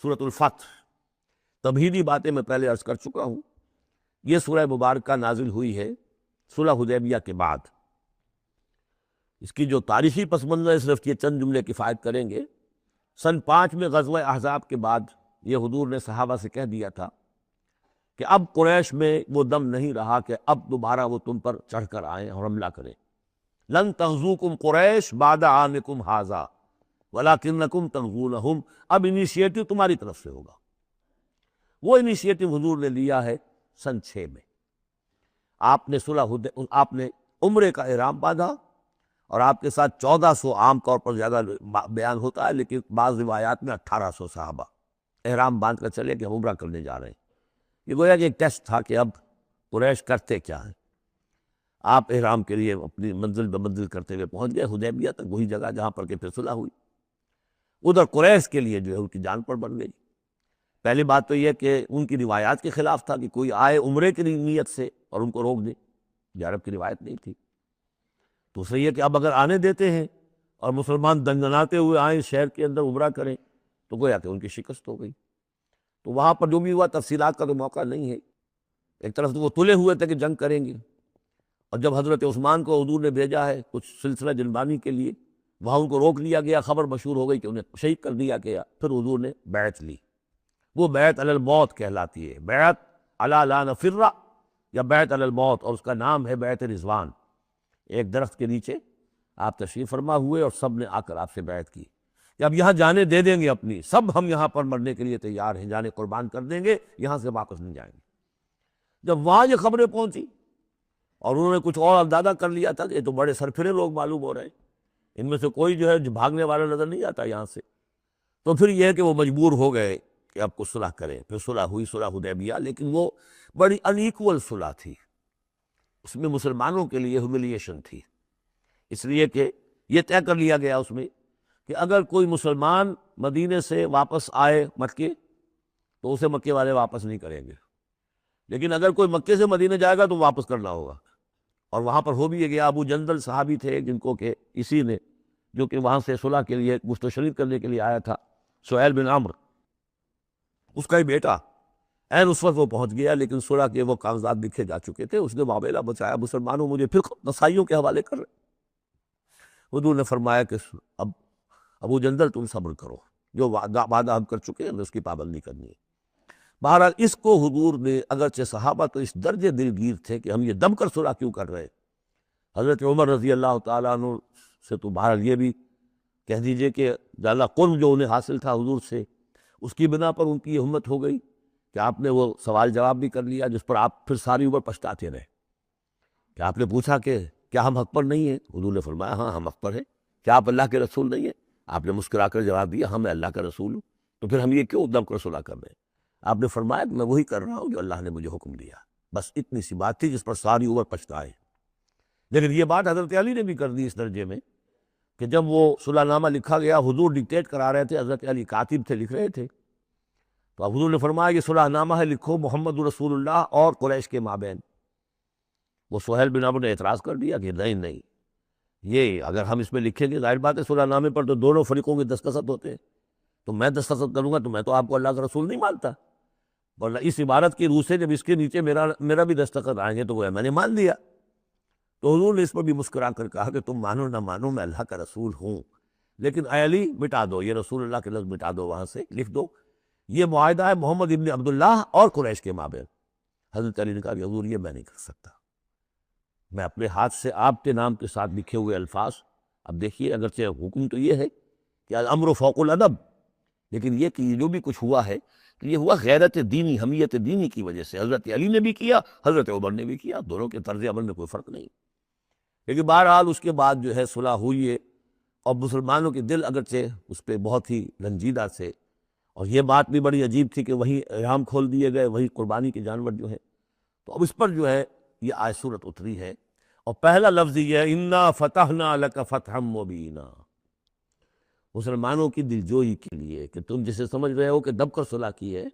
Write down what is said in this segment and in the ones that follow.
سورۃ الفتح، تمہیدی باتیں میں پہلے عرض کر چکا ہوں۔ یہ سورہ مبارکہ نازل ہوئی ہے صلح حدیبیہ کے بعد۔ اس کی جو تاریخی پس منظر ہے صرف یہ چند جملے کفایت کریں گے۔ سن 5 میں غزوہ احزاب کے بعد یہ حضور نے صحابہ سے کہہ دیا تھا کہ اب قریش میں وہ دم نہیں رہا کہ اب دوبارہ وہ تم پر چڑھ کر آئیں اور حملہ کریں۔ لن تغزوکم قریش بعد عامکم ھذا ولکنکم تغزونہم، اب انیشیٹو تمہاری طرف سے ہوگا۔ وہ انیشیٹو حضور نے لیا ہے سن 6 میں۔ آپ نے عمرے کا احرام باندھا اور آپ کے ساتھ 1400، عام طور پر زیادہ بیان ہوتا ہے لیکن بعض روایات میں 1800 صحابہ احرام باندھ کر چلے کہ ہم عمرہ کرنے جا رہے ہیں۔ یہ گویا کہ ایک ٹیسٹ تھا کہ اب قریش کرتے کیا ہیں۔ آپ احرام کے لیے اپنی منزل بہ منزل کرتے ہوئے پہنچ گئے حدیبیہ تک، وہی جگہ جہاں پر کہ پھر صلح ہوئی۔ ادھر قریش کے لیے جو ہے ان کی جان پر بن گئی۔ پہلی بات تو یہ کہ ان کی روایات کے خلاف تھا کہ کوئی آئے عمرے کی نیت سے اور ان کو روک دے، یہ عرب کی روایت نہیں تھی۔ دوسرا یہ کہ اب اگر آنے دیتے ہیں اور مسلمان دنگناتے ہوئے آئیں شہر کے اندر عمرہ کریں تو گویا کہ ان کی شکست ہو گئی۔ تو وہاں پر جو بھی ہوا تفصیلات کا تو موقع نہیں ہے۔ ایک طرف تو وہ تلے ہوئے تھے کہ جنگ کریں گے، اور جب حضرت عثمان کو حضور نے بھیجا ہے کچھ سلسلہ جنبانی کے لیے، وہاں ان کو روک لیا گیا، خبر مشہور ہو گئی کہ انہیں شہید کر دیا گیا۔ پھر حضور نے بیعت لی، وہ بیعت علی الموت کہلاتی ہے، بیعت علی لا نفر یا بیعت علی الموت، اور اس کا نام ہے بیعت رضوان۔ ایک درخت کے نیچے آپ تشریف فرما ہوئے اور سب نے آ کر آپ سے بیعت کی کہ اب یہاں جانیں دے دیں گے اپنی، سب ہم یہاں پر مرنے کے لیے تیار ہیں، جانیں قربان کر دیں گے، یہاں سے واپس نہیں جائیں گے۔ جب وہاں یہ خبریں پہنچی اور انہوں نے کچھ اور اندازہ کر لیا تھا کہ یہ تو بڑے سرفرے لوگ معلوم ہو رہے ہیں، ان میں سے کوئی جو ہے بھاگنے والا نظر نہیں آتا یہاں سے، تو پھر یہ ہے کہ وہ مجبور ہو گئے کہ اب کچھ صلح کریں۔ پھر صلح ہوئی، صلح حدیبیہ، لیکن وہ بڑی ان ایکول صلح تھی، اس میں مسلمانوں کے لیے ہیوملیشن تھی، اس لیے کہ یہ طے کر لیا گیا اس میں کہ اگر کوئی مسلمان مدینے سے واپس آئے مکے تو اسے مکے والے واپس نہیں کریں گے، لیکن اگر کوئی مکے سے مدینے جائے گا تو واپس کرنا ہوگا۔ اور وہاں پر ہو بھی گیا، ابو جندل صحابی تھے جن کو کہ اسی نے جو کہ وہاں سے صلح کے لیے مستشیر کرنے کے لیے آیا تھا، سہیل بن عمرو، اس کا ہی بیٹا، عین اس وقت وہ پہنچ گیا، لیکن صلح کے وہ کاغذات لکھے جا چکے تھے، اس نے معاملہ بچایا۔ مسلمانوں مجھے پھر نسائیوں کے حوالے کر رہے۔ حضور نے فرمایا کہ اب ابو جندل تم صبر کرو، جو وعدہ ہم کر چکے ہیں اس کی پابندی کرنی ہے۔ بہرحال اس کو حضور نے، اگرچہ صحابہ تو اس درجے دلگیر تھے کہ ہم یہ دم کر صلح کیوں کر رہے ہیں، حضرت عمر رضی اللہ تعالیٰ عنہ سے تو بہرحال یہ بھی کہہ دیجئے کہ زیادہ قرب جو انہیں حاصل تھا حضور سے، اس کی بنا پر ان کی یہ ہمت ہو گئی کہ آپ نے وہ سوال جواب بھی کر لیا جس پر آپ پھر ساری عمر پچھتاتے رہے۔ کہ آپ نے پوچھا کہ کیا ہم حق پر نہیں ہیں؟ حضور نے فرمایا ہاں ہم حق پر ہیں۔ کیا آپ اللہ کے رسول نہیں ہیں؟ آپ نے مسکرا کر جواب دیا ہاں میں اللہ کا رسول ہوں۔ تو پھر ہم یہ کیوں دم کر صلح کر رہے ہیں؟ آپ نے فرمایا کہ میں وہی کر رہا ہوں جو اللہ نے مجھے حکم دیا۔ بس اتنی سی بات تھی جس پر ساری عمر پچھتائے۔ لیکن یہ بات حضرت علی نے بھی کر دی اس درجے میں کہ جب وہ صلح نامہ لکھا گیا، حضور ڈکٹیٹ کرا رہے تھے، حضرت علی کاتب تھے، لکھ رہے تھے، تو اب حضور نے فرمایا یہ صلح نامہ ہے، لکھو محمد رسول اللہ اور قریش کے مابین۔ وہ سہیل بن عمرو نے اعتراض کر دیا کہ نہیں، یہ اگر ہم اس میں لکھیں گے ظاہر بات ہے صلح نامے پر تو دونوں فریقوں کے دستخط ہوتے ہیں، تو میں دستخط کروں گا تو میں تو آپ کو اللہ کا رسول نہیں مانتا، ورنہ اس عبارت کی روح سے جب اس کے نیچے میرا بھی دستخط آئیں گے تو وہ میں نے مان لیا۔ تو حضور نے اس پر بھی مسکرا کر کہا کہ تم مانو نہ مانو میں اللہ کا رسول ہوں، لیکن اے علی مٹا دو یہ رسول اللہ کے لفظ، مٹا دو وہاں سے، لکھ دو یہ معاہدہ ہے محمد ابن عبداللہ اور قریش کے مابین۔ حضرت علی نے کہا کہ حضور یہ میں نہیں کر سکتا، میں اپنے ہاتھ سے آپ کے نام کے ساتھ لکھے ہوئے الفاظ، اب دیکھیے اگرچہ حکم تو یہ ہے کہ الامر فوق الادب، لیکن یہ کہ جو بھی کچھ ہوا ہے کہ یہ ہوا غیرت دینی، حمیت دینی کی وجہ سے۔ حضرت علی نے بھی کیا، حضرت عمر نے بھی کیا، دونوں کے طرز عمل میں کوئی فرق نہیں۔ لیکن بہرحال اس کے بعد جو ہے صلح ہوئی ہے، اور مسلمانوں کے دل اگرچہ اس پہ بہت ہی رنجیدہ تھے، اور یہ بات بھی بڑی عجیب تھی کہ وہی احرام کھول دیے گئے، وہی قربانی کے جانور جو ہیں، تو اب اس پر جو ہے یہ آیت سورت اتری ہے، اور پہلا لفظ یہ ہے انا فتحنا لک فتحا مبینا، مسلمانوں کی دلجوئی کے لیے کہ تم جسے سمجھ رہے ہو کہ دب کر صلح کی ہے،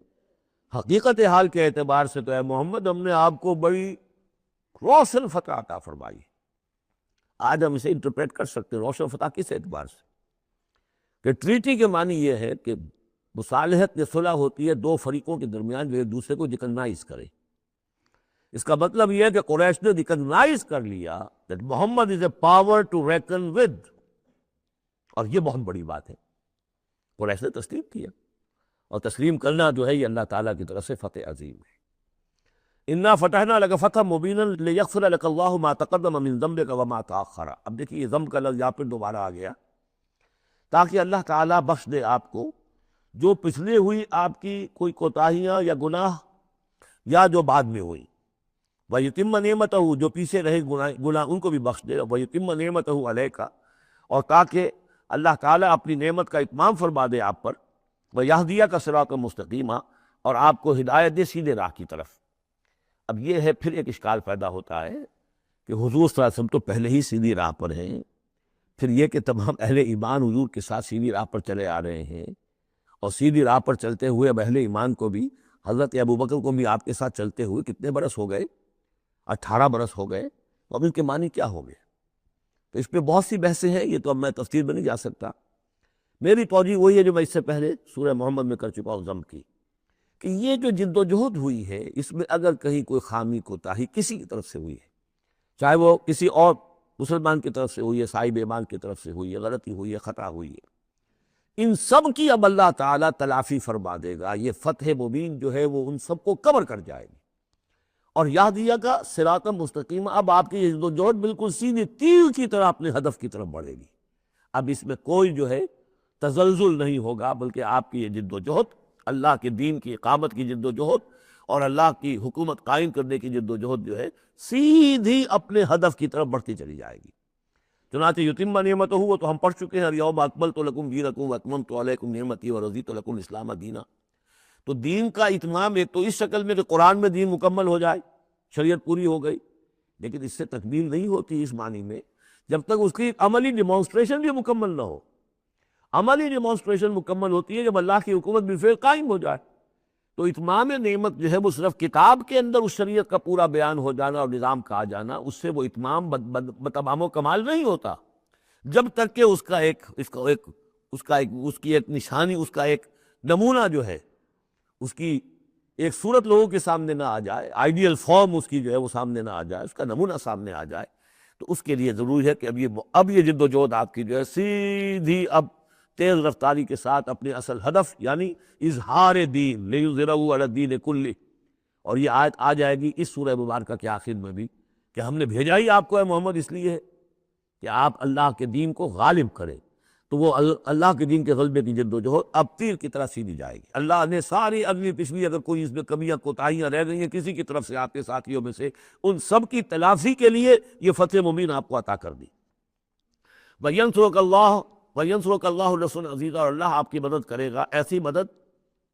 حقیقت حال کے اعتبار سے تو اے محمد ہم نے آپ کو بڑی روشن فتح عطا فرمائی۔ آج ہم اسے انٹرپریٹ کر سکتے ہیں روشن فتح کس اعتبار سے کہ ٹریٹی کے معنی یہ ہے کہ مصالحت یا صلح ہوتی ہے دو فریقوں کے درمیان جو ایک دوسرے کو ریکگنائز کرے. اس کا مطلب یہ ہے کہ قریش نے ریکگنائز کر لیا that Muhammad is a power to reckon with. اور یہ بہت بڑی بات ہے. قریش نے تسلیم کیا، اور تسلیم کرنا جو ہے یہ اللہ تعالیٰ کی طرف سے فتح عظیم ہے. انا فتحنا لک فتحا مبینا لیغفر لک اللہ ما تقدم من ذنبک وما تاخر. اب دیکھیے یہ ذنب کا لفظ یہاں پہ دوبارہ آ گیا، تاکہ اللہ تعالیٰ بخش دے آپ کو جو پچھلے ہوئی آپ کی کوئی کوتاہیاں یا گناہ یا جو بعد میں ہوئی. وَيُتِمَّ نِعْمَتَهُ، جو پیچھے رہے گناہ ان کو بھی بخش دے. وَيُتِمَّ نِعْمَتَهُ عَلَيْكَ، اور تاکہ اللہ تعالیٰ اپنی نعمت کا اتمام فرما دے آپ پر. وَيَهْدِيَكَ صِرَاطًا مُسْتَقِيمًا، اور آپ کو ہدایت دے سیدھے راہ کی طرف. اب یہ ہے پھر ایک اشکال پیدا ہوتا ہے کہ حضور صلی اللہ علیہ وسلم تو پہلے ہی سیدھی راہ پر ہیں، پھر یہ کہ تمام اہل ایمان حضور کے ساتھ سیدھی راہ پر چلے آ رہے ہیں، اور سیدھی راہ پر چلتے ہوئے اب اہل ایمان کو بھی، حضرت ابوبکر کو بھی آپ کے ساتھ چلتے ہوئے کتنے برس ہو گئے؟ 18 برس ہو گئے. اب ان کے معنی کیا ہو گئے؟ تو اس پہ بہت سی بحثیں ہیں، یہ تو اب میں تفصیل میں نہیں جا سکتا. میری توجہ وہی ہے جو میں اس سے پہلے سورہ محمد میں کر چکا ہوں ضم کی، کہ یہ جو جد و جہد ہوئی ہے اس میں اگر کہیں کوئی خامی کوتاہی کسی کی طرف سے ہوئی ہے، چاہے وہ کسی اور مسلمان کی طرف سے ہوئی ہے، صاحب ایمان کی طرف سے ہوئی ہے، غلطی ہوئی ہے، خطا ہوئی ہے، ان سب کی اب اللہ تعالیٰ تلافی فرما دے گا. یہ فتح مبین جو ہے وہ ان سب کو کور کر جائے گی. اور یہدیہ کا صراط مستقیم، اب آپ کی جد و جہد بالکل سیدھی تیر کی طرح اپنے ہدف کی طرف بڑھے گی. اب اس میں کوئی جو ہے تزلزل نہیں ہوگا، بلکہ آپ کی یہ جد و جہد، اللہ کے دین کی اقامت کی جد و جہد اور اللہ کی حکومت قائم کرنے کی جد و جہد جو ہے سیدھی اپنے ہدف کی طرف بڑھتی چلی جائے گی. چنانچہ یتم نعمتہ، وہ تو ہم پڑھ چکے ہیں، الیوم اکملت لکم دینکم واتممت علیکم نعمتی ورضیت لکم الاسلام دینا. تو دین کا اتمام ایک تو اس شکل میں کہ قرآن میں دین مکمل ہو جائے، شریعت پوری ہو گئی، لیکن اس سے تکمیل نہیں ہوتی اس معنی میں جب تک اس کی عملی ڈیمانسٹریشن بھی مکمل نہ ہو. عملی ڈیمانسٹریشن مکمل ہوتی ہے جب اللہ کی حکومت بالفعل قائم ہو جائے. تو اتمام نعمت جو ہے وہ صرف کتاب کے اندر اس شریعت کا پورا بیان ہو جانا اور نظام کا آ جانا، اس سے وہ اتمام بتمام و کمال نہیں ہوتا جب تک کہ اس کی ایک نشانی، اس کا ایک نمونہ جو ہے، اس کی ایک صورت لوگوں کے سامنے نہ آ جائے، آئیڈیل فارم اس کی جو ہے وہ سامنے نہ آ جائے، اس کا نمونہ سامنے آ جائے. تو اس کے لیے ضروری ہے کہ اب یہ جد و جہد آپ کی جو ہے سیدھی اب تیز رفتاری کے ساتھ اپنے اصل ہدف یعنی اظہار دین لیظہرہ علی الدین کلہ. اور یہ آیت آ جائے گی اس سورہ مبارکہ کے آخر میں بھی کہ ہم نے بھیجا ہی آپ کو ہے محمد اس لیے ہے کہ آپ اللہ کے دین کو غالب کریں. تو وہ اللہ کے دین کے غلبے کی جد و جہد اب تیر کی طرح سیدھی جائے گی. اللہ نے ساری اگلی پچھلی اگر کوئی اس میں کمیاں کوتاہیاں رہ گئی ہیں کسی کی طرف سے آپ کے ساتھیوں میں سے، ان سب کی تلافی کے لیے یہ فتح مبین آپ کو عطا کر دی. وَيَنْصُرَكَ اللَّهُ نَصْرًا عَزِيزًا، اور اللہ آپ کی مدد کرے گا ایسی مدد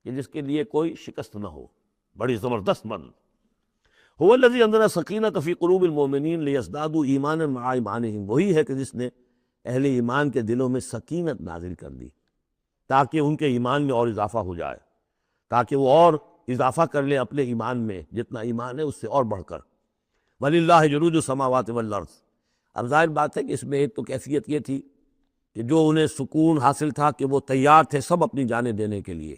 کہ جس کے لیے کوئی شکست نہ ہو، بڑی زبردست مدد. هُوَ الَّذِي أَنزَلَ السَّكِينَةَ فِي قُلُوبِ الْمُؤْمِنِينَ لِيَزْدَادُوا إِيمَانًا مَعَ إِيمَانِهِمْ. وہی ہے کہ جس نے اہل ایمان کے دلوں میں سکینت نازل کر دی تاکہ ان کے ایمان میں اور اضافہ ہو جائے، تاکہ وہ اور اضافہ کر لیں اپنے ایمان میں، جتنا ایمان ہے اس سے اور بڑھ کر. وَلِلَّهِ جُنُودُ السَّمَاوَاتِ وَالْأَرْضِ. اب ظاہر بات ہے کہ اس میں ایک تو کیفیت یہ تھی کہ جو انہیں سکون حاصل تھا کہ وہ تیار تھے سب اپنی جانیں دینے کے لیے،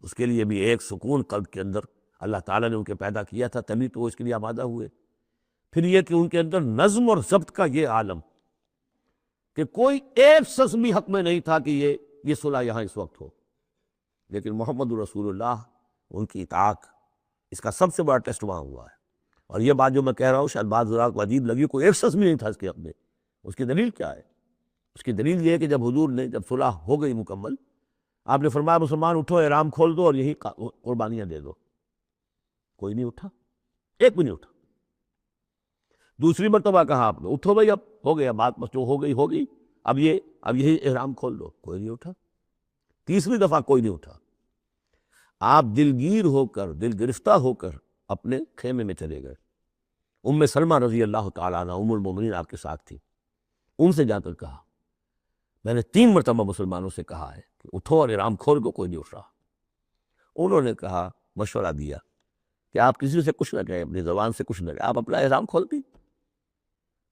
اس کے لیے بھی ایک سکون قلب کے اندر اللہ تعالیٰ نے ان کے پیدا کیا تھا، تبھی تو وہ اس کے لیے آمادہ ہوئے. پھر یہ کہ ان کے اندر نظم اور ضبط کا یہ عالم کہ کوئی ایک شخص بھی حق میں نہیں تھا کہ یہ صلح یہاں اس وقت ہو. لیکن محمد رسول اللہ، ان کی اطاعت، اس کا سب سے بڑا ٹیسٹ وہاں ہوا ہے. اور یہ بات جو میں کہہ رہا ہوں شاید بعض ذرا کو عجیب لگی، کوئی ایک شخص بھی نہیں تھا اس کے حق میں. اس کی دلیل کیا ہے؟ اس کی دلیل یہ ہے کہ جب حضور نے جب صلح ہو گئی مکمل، آپ نے فرمایا مسلمان اٹھو، احرام کھول دو اور یہی قربانیاں دے دو. کوئی نہیں اٹھا، ایک بھی نہیں اٹھا. دوسری مرتبہ کہا آپ نے اٹھو بھائی، اب ہو گیا بات، بس جو ہو گئی ہوگی، اب یہی احرام کھول دو. کوئی نہیں اٹھا. تیسری دفعہ کوئی نہیں اٹھا. آپ دلگیر ہو کر، دل گرفتہ ہو کر اپنے خیمے میں چلے گئے. ام سلمہ رضی اللہ تعالیٰ عنہ ام المومنین آپ کے ساتھ تھی. ان سے جا کر کہا، میں نے 3 مرتبہ مسلمانوں سے کہا ہے کہ اٹھو اور احرام کھول کو، کوئی نہیں اٹھ رہا. انہوں نے کہا، مشورہ دیا کہ آپ کسی سے کچھ نہ کہیں، اپنی زبان سے کچھ نہ کہیں، آپ اپنا احرام کھول دی.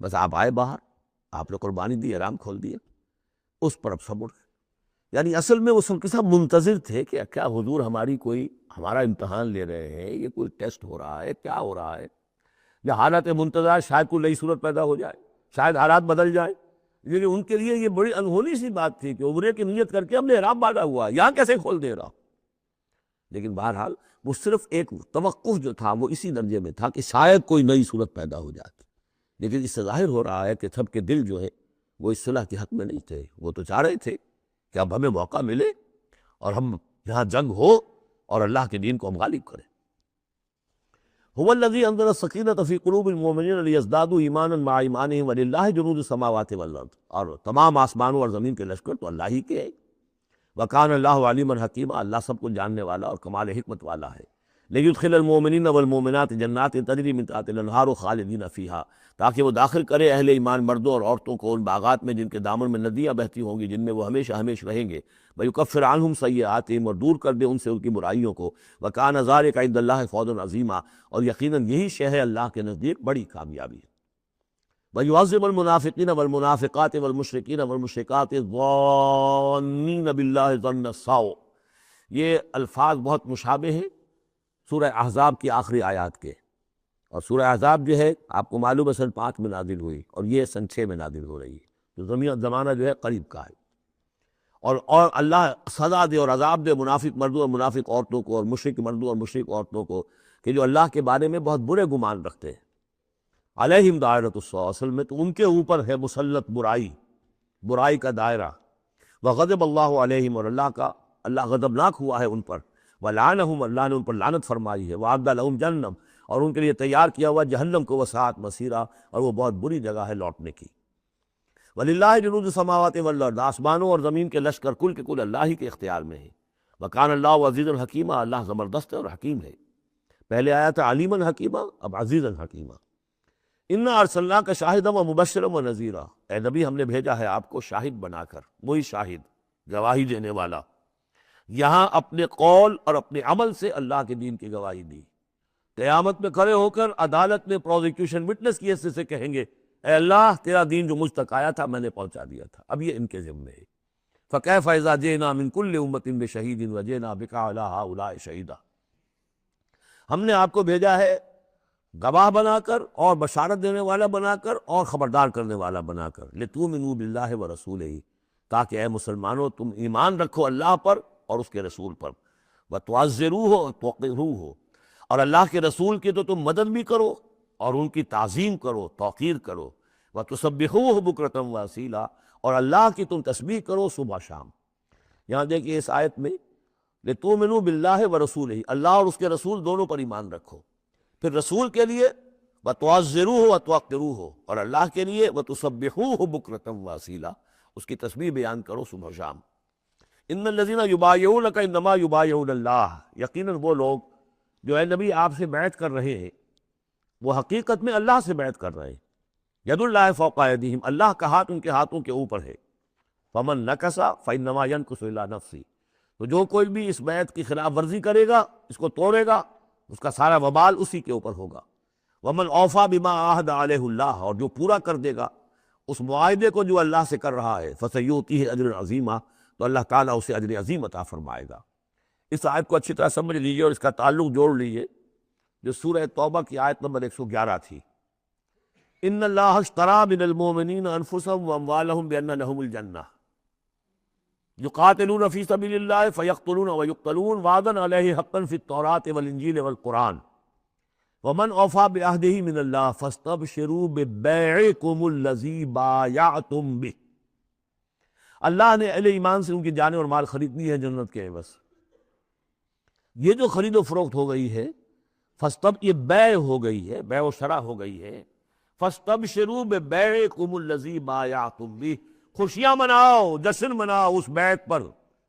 بس آپ آئے باہر، آپ نے قربانی دی، احرام کھول دیا. اس پر اب سب اٹھ گئے. یعنی اصل میں وہ سب کے سب منتظر تھے کہ کیا حضور ہمارا امتحان لے رہے ہیں، یہ کوئی ٹیسٹ ہو رہا ہے، کیا ہو رہا ہے، یا حالت منتظر شاید کوئی نئی صورت پیدا ہو جائے، شاید حالات بدل جائیں۔ لیکن ان کے لیے یہ بڑی انہونی سی بات تھی کہ عمرے کی نیت کر کے ہم نے احرام باندھا ہوا ہے، یہاں کیسے کھول دے رہا۔ لیکن بہرحال وہ صرف ایک توقف جو تھا وہ اسی درجے میں تھا کہ شاید کوئی نئی صورت پیدا ہو جاتی، لیکن اس سے ظاہر ہو رہا ہے کہ سب کے دل جو ہے وہ اس صلح کے حق میں نہیں تھے۔ وہ تو چاہ رہے تھے کہ اب ہمیں موقع ملے اور ہم یہاں جنگ ہو اور اللہ کے دین کو ہم غالب کریں۔ هو الذی انزل السکینۃ فی قلوب المؤمنین لیزدادوا ایمانا مع ایمانہم وللہ جنود السماوات والارض، اور تمام آسمانوں اور زمین کے لشکر تو اللہ ہی کے ہیں۔ وکان اللہ علیما حکیما، اللہ سب کو جاننے والا اور کمال حکمت والا ہے۔ لیدخل المؤمنین والمؤمنات جنات تجری من تحتها الانہار خالدین فیہا، تاکہ وہ داخل کرے اہل ایمان مردوں اور عورتوں کو ان باغات میں جن کے دامن میں ندیاں بہتی ہوں گی، جن میں وہ ہمیشہ ہمیشہ رہیں گے۔ ویکفر عنہم سیئاتہم، اور دور کر دے ان سے ان کی برائیوں کو۔ وکان ذلک عند اللہ فوزا عظیما، اور یقیناً یہی شے ہے اللہ کے نزدیک بڑی کامیابی ہے۔ وَيُعَذِّبُ الْمُنَافِقِينَ وَالْمُنَافِقَاتِ وَالْمُشْرِكِينَ وَالْمُشْرِكَاتِ الظَّانِّينَ بِاللَّهِ ظَنَّ السَّوْءِ، یہ الفاظ بہت مشابہ ہیں سورہ احزاب کی آخری آیات کے، اور سورہ احزاب جو ہے آپ کو معلوم ہے سن 5 میں نازل ہوئی، اور یہ سن 6 میں نازل ہو رہی ہے، تو زمانہ جو ہے قریب کا ہے۔ اور اللہ سزا دے اور عذاب دے منافق مردوں اور منافق عورتوں کو، اور مشرک مردوں اور مشرک عورتوں کو، کہ جو اللہ کے بارے میں بہت برے گمان رکھتے ہیں۔ علیہم دائرۃ السوء، اصل میں تو ان کے اوپر ہے مسلط برائی کا دائرہ۔ وغضب اللہ علیہم، اور اللہ غضبناک ہوا ہے ان پر۔ ولعنہم، اللہ نے ان پر لعنت فرمائی ہے۔ وأعد لہم جہنم، اور ان کے لیے تیار کیا ہوا جہنم کو، وساعت مصیرا، اور وہ بہت بری جگہ ہے لوٹنے کی۔ وللہ جنود السماوات والارض، آسمانوں اور زمین کے لشکر کل کے کل اللہ ہی کے اختیار میں ہیں۔ وکان اللہ عزیزا حکیما، اللہ زبردست ہے اور حکیم ہے۔ پہلے آیا تھا علیما حکیما، اب عزیزا حکیما۔ انا ارسلناک شاہدا ومبشرا ونذیرا، اے نبی ہم نے بھیجا ہے آپ کو شاہد بنا کر، وہی شاہد، گواہی دینے والا۔ یہاں اپنے قول اور اپنے عمل سے اللہ کے دین کی گواہی دی۔ قیامت میں کھڑے ہو کر عدالت میں پروزیکیوشن وٹنس کی حیثیت سے کہیں گے اے اللہ تیرا دین جو مجھ تک آیا تھا میں نے پہنچا دیا تھا، اب یہ ان کے ذمے ہے۔ فکیف اذا جئنا من کل امۃ بشہید وجئنا بک علی ہؤلاء شہیدا، ہم نے آپ کو بھیجا ہے گواہ بنا کر اور بشارت دینے والا بنا کر اور خبردار کرنے والا بنا کر، لتؤمنوا باللہ ورسولہ، تاکہ اے مسلمانوں تم ایمان رکھو اللہ پر اور اس کے رسول پر، وتعزروہ اور توقروہ، اور اللہ کے رسول کی تو تم مدد بھی کرو اور ان کی تعظیم کرو، توقیر کرو، وتسبحوہ بکرۃ واصیلا، اور اللہ کی تم تسبیح کرو صبح شام۔ یہاں دیکھیے اس آیت میں لتؤمنوا باللہ ورسولہ، اللہ اور اس کے رسول دونوں پر ایمان رکھو، پھر رسول کے لیے وتعزروہ وتوقروہ، اور اللہ کے لیے وتسبحوہ بکرۃ واصیلا، اس کی تسبیح بیان کرو صبح شام۔ ان الذین یبایعونک انما یبایعون اللہ، یقیناً وہ لوگ جو اے نبی آپ سے بیعت کر رہے ہیں وہ حقیقت میں اللہ سے بیعت کر رہے ہیں۔ ید اللہ فوق ایدیہم، اللہ کا ہاتھ ان کے ہاتھوں کے اوپر ہے۔ فمن نکث فانما ینکث الی نفسہ، تو جو کوئی بھی اس بیعت کی خلاف ورزی کرے گا، اس کو توڑے گا، اس کا سارا وبال اسی کے اوپر ہوگا۔ ومن اوفی بما عاہد علیہ اللہ، اور جو پورا کر دے گا اس معاہدے کو جو اللہ سے کر رہا ہے، فسیؤتیہ اجرا عظیما، تو اللہ تعالیٰ اسے اجر عظیم عطا فرمائے گا۔ اس آیت کو اچھی طرح سمجھ لیجئے اور اس کا تعلق جوڑ لیجئے جو سورہ توبہ کی آیت نمبر 111 تھی۔ ان اللہ اشتری من المؤمنین انفسهم واموالهم بان لهم الجنہ یقاتلون فی سبیل اللہ فیقتلون ویقتلون وعدا علیہ حقا فی التوراۃ والانجیل والقرآن ومن اوفی بعہدہ من اللہ فاستبشروا ببیعکم الذی بایعتم بہ، اللہ نے اہل ایمان سے ان کی جانیں اور مال خرید لی ہے جنت کے عوض۔ یہ جو خرید و فروخت ہو گئی ہے یہ بیع ہو گئی ہے، بیع و شرع ہو گئی ہے۔ فاستبشروا ببیعکم الذی بایعتم بہ، خوشیاں مناؤ، جشن مناؤ اس بیعت پر،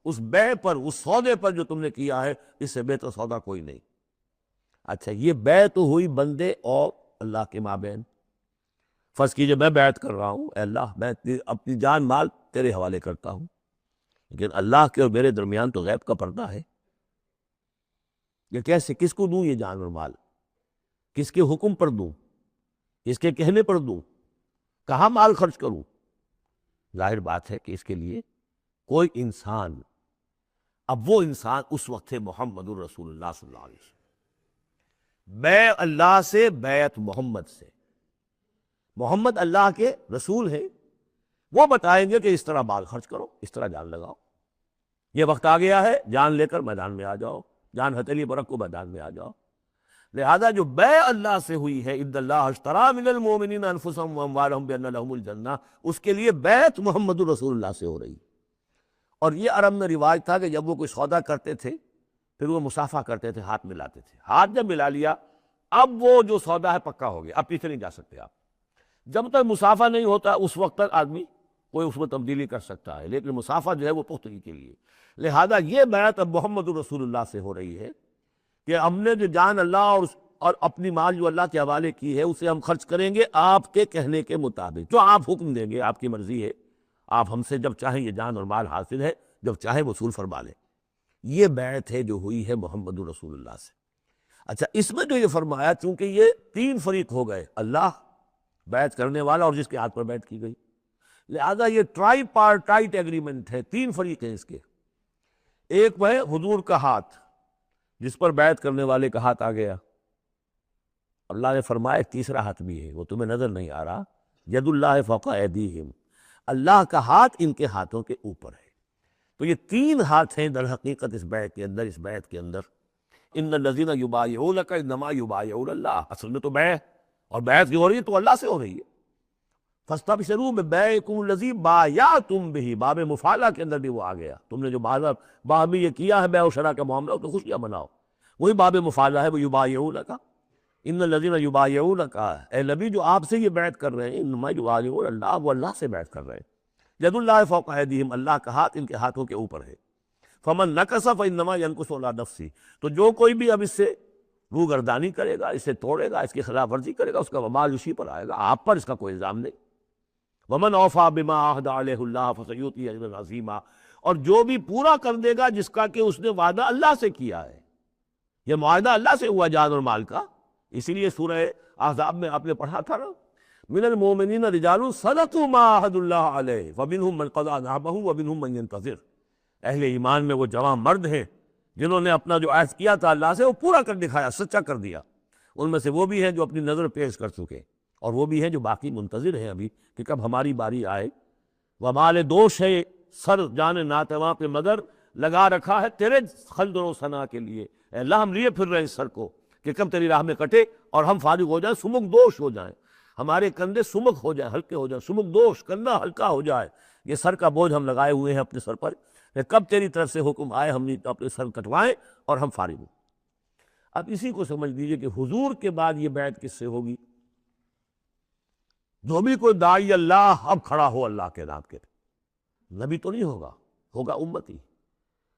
اس بیع پر، اس سودے پر جو تم نے کیا ہے، اس سے بہتر سودا کوئی نہیں۔ اچھا یہ بیع تو ہوئی بندے اور اللہ کے مابین۔ فرض کیجئے میں بیعت کر رہا ہوں، اے اللہ میں اپنی جان مال تیرے حوالے کرتا ہوں، لیکن اللہ کے اور میرے درمیان تو غیب کا پردہ ہے۔ یہ کیسے، کس کو دوں یہ جان اور مال، کس کے حکم پر دوں، کس کے کہنے پر دوں، کہاں مال خرچ کروں؟ ظاہر بات ہے کہ اس کے لیے کوئی انسان، اب وہ انسان اس وقت تھے محمد الرسول اللہ صلی اللہ علیہ وسلم، بیع اللہ سے، بیعت محمد سے۔ محمد اللہ کے رسول ہیں، وہ بتائیں گے کہ اس طرح مال خرچ کرو، اس طرح جان لگاؤ، یہ وقت آ گیا ہے جان لے کر میدان میں آ جاؤ، جان ہتھیلی پر رکھو میدان میں آ جاؤ۔ لہذا جو بیع اللہ سے ہوئی ہے، ان اللہ اشتری من المؤمنین انفسهم واموالهم بان لهم الجنہ، اس کے لیے بیعت محمد الرسول اللہ سے ہو رہی۔ اور یہ عرب میں رواج تھا کہ جب وہ کوئی سودا کرتے تھے پھر وہ مصافحہ کرتے تھے، ہاتھ ملاتے تھے، ہاتھ جب ملا لیا اب وہ جو سودا ہے پکا ہو گیا، اب پیچھے نہیں جا سکتے آپ۔ جب تک مصافحہ نہیں ہوتا اس وقت تک آدمی کوئی اس میں تبدیلی کر سکتا ہے، لیکن مصافحہ جو ہے وہ پختگی کے لیے۔ لہذا یہ بیعت اب محمد الرسول اللہ سے ہو رہی ہے کہ ہم نے جو جان اللہ اور اپنی مال جو اللہ کے حوالے کی ہے اسے ہم خرچ کریں گے آپ کے کہنے کے مطابق، جو آپ حکم دیں گے، آپ کی مرضی ہے، آپ ہم سے جب چاہیں یہ جان اور مال حاصل ہے، جب چاہیں وصول فرما لیں۔ یہ بیعت ہے جو ہوئی ہے محمد الرسول اللہ سے۔ اچھا، اس میں جو یہ فرمایا، چونکہ یہ تین فریق ہو گئے، اللہ، بیعت کرنے والا اور جس کے ہاتھ پر بیعت کی گئی، لہذا یہ ٹرائی پارٹائٹ ایگریمنٹ ہے، تین فریق ہیں اس کے۔ ایک وہ ہے حضور کا ہاتھ، جس پر بیعت کرنے والے کا ہاتھ آ گیا۔ اللہ نے فرمایا ایک تیسرا ہاتھ بھی ہے، وہ تمہیں نظر نہیں آ رہا، ید اللہ فوق ایدیہم، اللہ کا ہاتھ ان کے ہاتھوں کے اوپر ہے۔ تو یہ تین ہاتھ ہیں در حقیقت اس بیعت کے اندر، اس بیعت کے اندر۔ ان الذین یبایعونک انما یبایعون اللہ، اصل میں تو بیع اور بیعت کی ہو رہی ہے تو اللہ سے ہو رہی ہے۔ فاستبشروا ببیعکم الذی بایعتم بہ، باب مفاعلہ کے اندر بھی وہ آ گیا، تم نے جو باہمی یہ کیا ہے بیع و شرع کا معاملہ، تو خوشیاں مناؤ، وہی باب مفاعلہ ہے، وہ یبایعونک، ان الذین یبایعونک، اے نبی جو آپ سے یہ بیعت کر رہے ہیں، انما یبایعون اللہ، وہ اللہ سے بیعت کر رہے ہیں۔ ید اللہ فوق ایدیہم، اللہ کا ہاتھ ان کے ہاتھوں کے اوپر ہے۔ فمن نکث فانما ینکث علی نفسہ، تو جو کوئی بھی اب اس سے روگردانی کرے گا، اسے توڑے گا، اس کی خلاف ورزی کرے گا، اس کا وبال اسی پر آئے گا، آپ پر اس کا کوئی الزام نہیں۔ ومن اوفی بما عہد علیہ اللہ فسیؤتیہ اجرا عظیما، اور جو بھی پورا کر دے گا جس کا کہ اس نے وعدہ اللہ سے کیا ہے، یہ معاہدہ اللہ سے ہوا جان اور مال کا۔ اسی لیے سورہ احزاب میں آپ نے پڑھا تھا نا، من المؤمنین رجال صدقوا ما عہد اللہ علیہ فمنہم من قضی نحبہ ومنہم من ینتظر۔ اہل ایمان میں وہ جوان مرد ہیں جنہوں نے اپنا جو عہد کیا تھا اللہ سے وہ پورا کر دکھایا، سچا کر دیا۔ ان میں سے وہ بھی ہیں جو اپنی نظر پیش کر چکے، اور وہ بھی ہیں جو باقی منتظر ہیں ابھی کہ کب ہماری باری آئے۔ وبال دوش ہے سر جان ناتواں پہ، مگر لگا رکھا ہے تیرے خلد و ثنا کے لیے، اے اللہ ہم لیے پھر رہے ہیں اس سر کو کہ کب تیری راہ میں کٹے اور ہم فارغ ہو جائیں، سمک دوش ہو جائیں، ہمارے کندھے سمک ہو جائیں، ہلکے ہو جائیں، سمک دوش، کندھا ہلکا ہو جائے۔ یہ سر کا بوجھ ہم لگائے ہوئے ہیں اپنے سر پر کہ کب تیری طرف سے حکم آئے ہم اپنے سر کٹوائیں اور ہم فارغ ہوں۔ اب اسی کو سمجھ لیجئے کہ حضور کے بعد یہ بیعت کس سے ہوگی؟ جو بھی کوئی داعی اللہ اب کھڑا ہو اللہ کے نام کے، نبی تو نہیں ہوگا، ہوگا امتی۔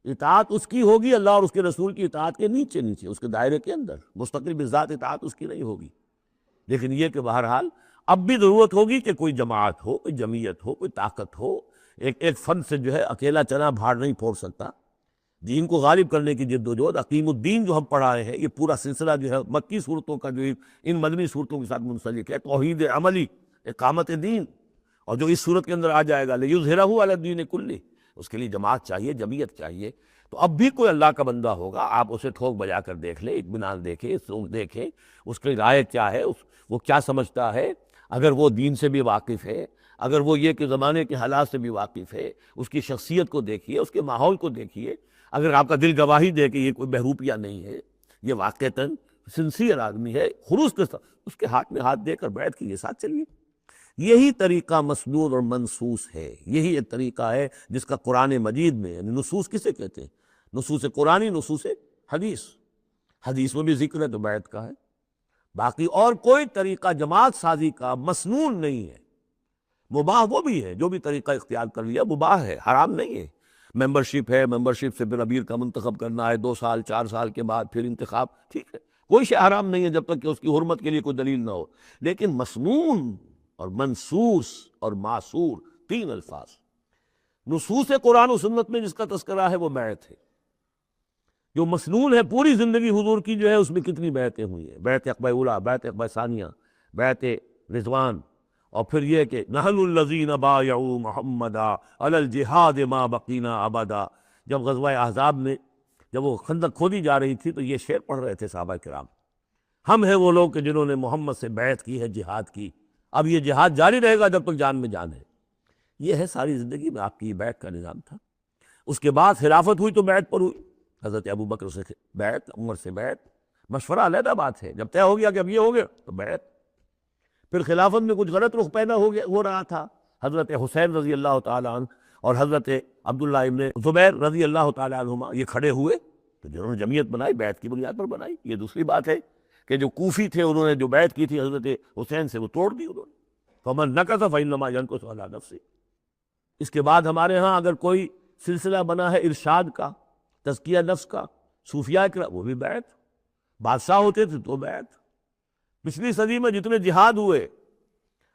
اطاعت اس کی ہوگی اللہ اور اس کے رسول کی اطاعت کے نیچے نیچے، اس کے دائرے کے اندر، مستقل بذات اطاعت اس کی نہیں ہوگی۔ لیکن یہ کہ بہرحال اب بھی ضرورت ہوگی کہ کوئی جماعت ہو، کوئی جمعیت ہو، کوئی طاقت ہو، ایک فن سے جو ہے اکیلا چنا بھاڑ نہیں پھوڑ سکتا۔ دین کو غالب کرنے کی جد و جہد، عقیم الدین جو ہم پڑھائے ہیں، یہ پورا سلسلہ جو ہے مکی صورتوں کا جو ان مدنی صورتوں کے ساتھ منسلک ہے، توحید عملی، اقامت دین، اور جو اس صورت کے اندر آ جائے گا لِیُظْہِرَہُ عَلَى الدِّینِ کُلِّہ، اس کے لیے جماعت چاہیے، جمعیت چاہیے۔ تو اب بھی کوئی اللہ کا بندہ ہوگا، آپ اسے ٹھوک بجا کر دیکھ لیں، اطمینان دیکھیں، دیکھیں اس کی رائے کیا ہے، وہ کیا سمجھتا ہے۔ اگر وہ دین سے بھی واقف ہے، اگر وہ یہ کہ زمانے کے حالات سے بھی واقف ہے، اس کی شخصیت کو دیکھیے، اس کے ماحول کو دیکھیے، اگر آپ کا دل گواہی دے کہ یہ کوئی بہروپیہ نہیں ہے، یہ واقعتاً سنسیئر آدمی ہے، خلوص کے ساتھ اس کے ہاتھ میں ہاتھ دے کر بیعت کیجیے، ساتھ چلیے۔ یہی طریقہ مسنون اور منصوص ہے، یہی ایک طریقہ ہے جس کا قرآن مجید میں، یعنی نصوص کسے کہتے ہیں؟ نصوص قرآنی، نصوص حدیث۔ حدیث میں بھی ذکر ہے تو بیعت کا ہے۔ باقی اور کوئی طریقہ جماعت سازی کا مسنون نہیں ہے۔ مباح وہ بھی ہے، جو بھی طریقہ اختیار کر لیا مباح ہے، حرام نہیں ہے۔ ممبرشپ ہے، ممبرشپ سے پھر امیر کا منتخب کرنا ہے 2 سال 4 سال کے بعد پھر انتخاب، ٹھیک ہے، کوئی شے حرام نہیں ہے جب تک کہ اس کی حرمت کے لیے کوئی دلیل نہ ہو۔ لیکن مسنون اور منصوص اور معصور، 3 الفاظ۔ نصوص قرآن و سنت میں جس کا تذکرہ ہے وہ بیعت ہے۔ جو مسنون ہے پوری زندگی حضور کی جو ہے اس میں کتنی بیعتیں ہوئی ہیں، بیعت عقبہ اولیٰ، بیعت عقبہ ثانیہ، بیعت رضوان، اور پھر یہ کہ نحن الذین بایعوا محمدا علی الجہاد ما بقینا ابدا، جب غزوہ احزاب میں جب وہ خندق کھودی جا رہی تھی تو یہ شعر پڑھ رہے تھے صحابہ کرام، ہم ہیں وہ لوگ کہ جنہوں نے محمد سے بیعت کی ہے جہاد کی، اب یہ جہاد جاری رہے گا جب تک جان میں جان ہے۔ یہ ہے ساری زندگی میں آپ کی یہ بیعت کا نظام تھا۔ اس کے بعد خلافت ہوئی تو بیعت پر ہوئی، حضرت ابو بکر سے بیعت، عمر سے بیعت، مشورہ علیحدہ بات ہے، جب طے ہو گیا کہ اب یہ ہو گیا تو بیعت۔ پھر خلافت میں کچھ غلط رخ پیدا ہو رہا تھا، حضرت حسین رضی اللہ تعالیٰ عنہ اور حضرت عبداللہ ابن زبیر رضی اللہ تعالیٰ عنہما یہ کھڑے ہوئے تو جنہوں نے جمعیت بنائی بیعت کی بنیاد پر بنائی۔ یہ دوسری بات ہے کہ جو کوفی تھے انہوں نے جو بیعت کی تھی حضرت حسین سے وہ توڑ دی انہوں نے، فمن نکث فإنما ينکث علی نفسہ۔ اس کے بعد ہمارے ہاں اگر کوئی سلسلہ بنا ہے ارشاد کا، تزکیہ نفس کا، صوفیاء کا، وہ بھی بیعت، بادشاہ ہوتے تھے تو بیعت۔ پچھلی صدی میں جتنے جہاد ہوئے،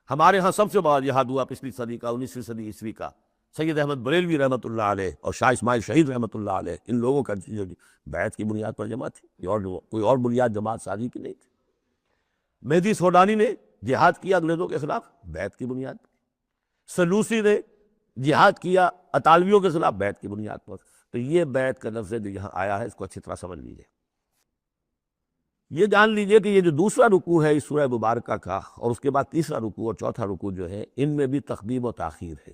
ہمارے ہاں سب سے بڑا جہاد ہوا پچھلی صدی کا، 19ویں صدی عیسوی کا، سید احمد بریلوی رحمۃ اللہ علیہ اور شاہ اسماعیل شہید رحمۃ اللہ علیہ، ان لوگوں کا جو بیعت کی بنیاد پر جمع تھی، کوئی اور بنیاد جماعت سازی کی نہیں تھی۔ مہدی سوڈانی نے جہاد کیا انگریزوں کے خلاف بیعت کی بنیاد پر، سلوسی نے جہاد کیا اطالویوں کے خلاف بیعت کی بنیاد پر۔ تو یہ بیعت کا لفظ جو یہاں آیا ہے اس کو اچھی طرح سمجھ لیجیے۔ یہ جان لیجئے کہ یہ جو دوسرا رکوع ہے اس سورہ مبارکہ کا، اور اس کے بعد تیسرا رکوع اور چوتھا رکوع جو ہے، ان میں بھی تقدیم و تاخیر ہے۔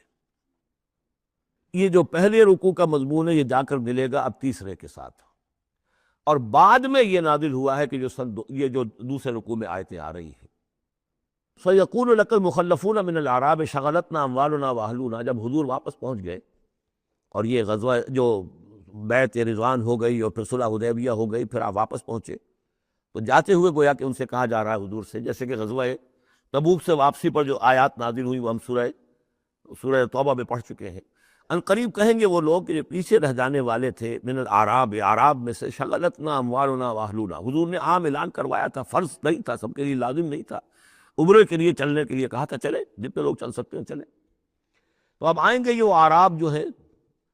یہ جو پہلے رکوع کا مضمون ہے یہ جا کر ملے گا اب تیسرے کے ساتھ، اور بعد میں یہ نازل ہوا ہے کہ یہ جو دوسرے رکوع میں آیتیں آ رہی ہیں۔ فَيَقُولُ لَكَ الْمُخَلَّفُونَ مِنَ الْأَعْرَابِ شَغَلَتْنَا أَمْوَالُنَا وَأَهْلُونَا، جب حضور واپس پہنچ گئے اور یہ غزوہ جو بیعت رضوان ہو گئی اور پھر صلح حدیبیہ ہو گئی، پھر آپ واپس پہنچے تو جاتے ہوئے گویا کہ ان سے کہا جا رہا ہے حضور سے، جیسے کہ غزوہ تبوک سے واپسی پر جو آیات نازل ہوئی وہ ہم سورہ توبہ میں پڑھ چکے ہیں۔ ان قریب کہیں گے وہ لوگ کہ جو پیچھے رہ جانے والے تھے، من الاعراب، اعراب میں سے، شغلتنا اموالنا واہلونا، حضور نے عام اعلان کروایا تھا، فرض نہیں تھا، سب کے لیے لازم نہیں تھا، عمرے کے لیے چلنے کے لیے کہا تھا چلے، جتنے لوگ چل سکتے ہیں چلیں۔ تو اب آئیں گے یہ اعراب جو ہیں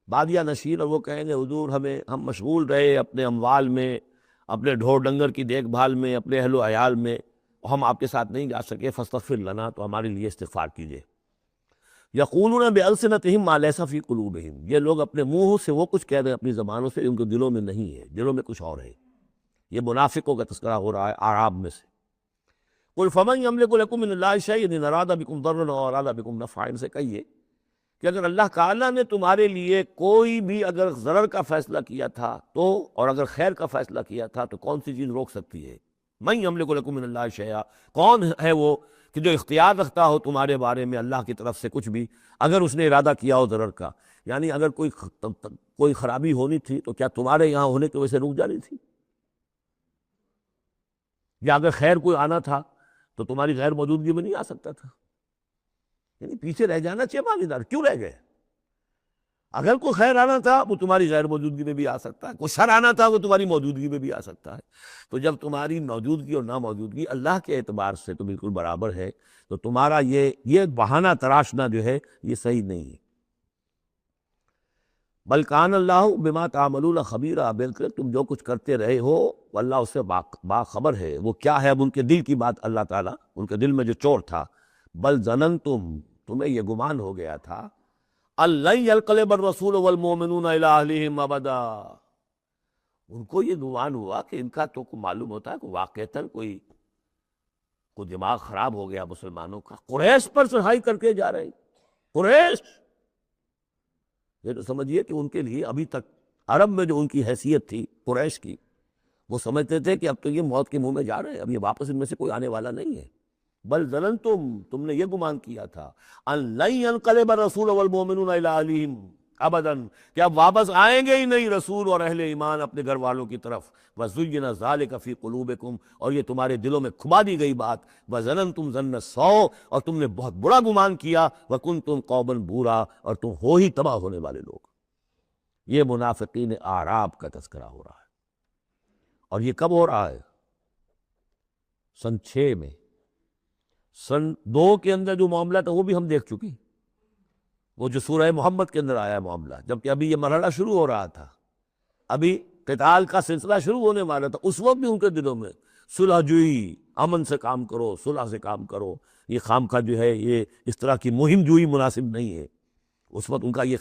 بادیہ نشین، اور وہ کہیں گے حضور ہم مشغول رہے اپنے اموال میں، اپنے ڈھور ڈنگر کی دیکھ بھال میں، اپنے اہل و عیال میں، ہم آپ کے ساتھ نہیں جا سکے، فاستغفر لنا، تو ہمارے لیے استغفار کیجیے۔ یقولون بألسنتہم ما لیس فی قلوبہم، یہ لوگ اپنے منہ سے وہ کچھ کہہ رہے ہیں اپنی زبانوں سے، ان کے دلوں میں نہیں ہے، دلوں میں کچھ اور ہے۔ یہ منافقوں کا تذکرہ ہو رہا ہے اعراب میں سے۔ قل فمن یملک لکم من اللہ شیئا ان اراد بکم ضرا او اراد بکم نفعا، ان سے کہیے کہ اگر اللہ تعالیٰ نے تمہارے لیے کوئی بھی اگر ضرر کا فیصلہ کیا تھا تو، اور اگر خیر کا فیصلہ کیا تھا تو کون سی چیز روک سکتی ہے؟ من یملک لکم من اللہ شیئا، کون ہے وہ کہ جو اختیار رکھتا ہو تمہارے بارے میں اللہ کی طرف سے کچھ بھی، اگر اس نے ارادہ کیا ہو ضرر کا، یعنی اگر کوئی خرابی ہونی تھی تو کیا تمہارے یہاں ہونے کی وجہ سے رک جانی تھی؟ یا اگر خیر کوئی آنا تھا تو تمہاری غیر موجودگی میں نہیں آ سکتا تھا؟ یعنی پیچھے رہ جانا چاہیے مالیدار، کیوں رہ گئے؟ اگر کوئی خیر آنا تھا وہ تمہاری غیر موجودگی میں بھی آ سکتا ہے، کوئی شر آنا تھا وہ تمہاری موجودگی میں بھی آ سکتا ہے۔ تو جب تمہاری موجودگی اور ناموجودگی اللہ کے اعتبار سے تو بالکل برابر ہے، تو تمہارا یہ بہانہ تراشنا جو ہے یہ صحیح نہیں ہے۔ بل کان اللہ بما تعملون خبیرا، بلکہ تم جو کچھ کرتے رہے ہو اللہ اس سے باخبر ہے۔ وہ کیا ہے؟ اب ان کے دل کی بات اللہ تعالیٰ، ان کے دل میں جو چور تھا، بل ظننتم، تمہیں یہ گمان ہو گیا تھا، لن ينقلب الرسول والمؤمنون الى اہلہم ابدا، ان کو یہ گمان ہوا کہ ان کا تو معلوم ہوتا ہے کہ واقعتاً کوئی دماغ خراب ہو گیا مسلمانوں کا، قریش پر چڑھائی کر کے جا رہے ہیں، قریش، یہ تو سمجھیے کہ ان کے لیے ابھی تک عرب میں جو ان کی حیثیت تھی قریش کی، وہ سمجھتے تھے کہ اب تو یہ موت کے منہ میں جا رہے ہیں، اب یہ واپس ان میں سے کوئی آنے والا نہیں ہے۔ بل ظننتم، تم نے یہ گمان کیا تھا، ان لن ينقلب الرسول والمؤمنون الى اہلہم ابدا، کہ اب واپس آئیں گے ہی نہیں رسول اور اہل ایمان اپنے گھر والوں کی طرف۔ وَزُيِّنَ ذَلِكَ فِي قُلُوبِكُمْ، اور یہ تمہارے دلوں میں کھبا دی گئی بات، وَظَنَنْتُمْ ظَنَّ السَّوْءِ، اور تم نے بہت برا گمان کیا، وَكُنْتُمْ قَوْمًا بُورًا، اور تم ہو ہی تباہ ہونے والے لوگ۔ یہ منافقین اعراب کا تذکرہ ہو رہا ہے، اور یہ کب ہو رہا ہے؟ سن 6 میں۔ سن 2 کے اندر جو معاملہ تھا وہ بھی ہم دیکھ چکے، وہ جو سورہ محمد کے اندر آیا معاملہ، جبکہ ابھی یہ مرحلہ شروع ہو رہا تھا، ابھی قتال کا سلسلہ شروع ہونے والا تھا، اس وقت بھی ان کے دلوں میں صلح جوئی امن سے کام کرو، صلح سے کام کرو، یہ خامخواہ جو ہے یہ اس طرح کی مہم جوئی مناسب نہیں ہے۔ اس وقت ان کا یہ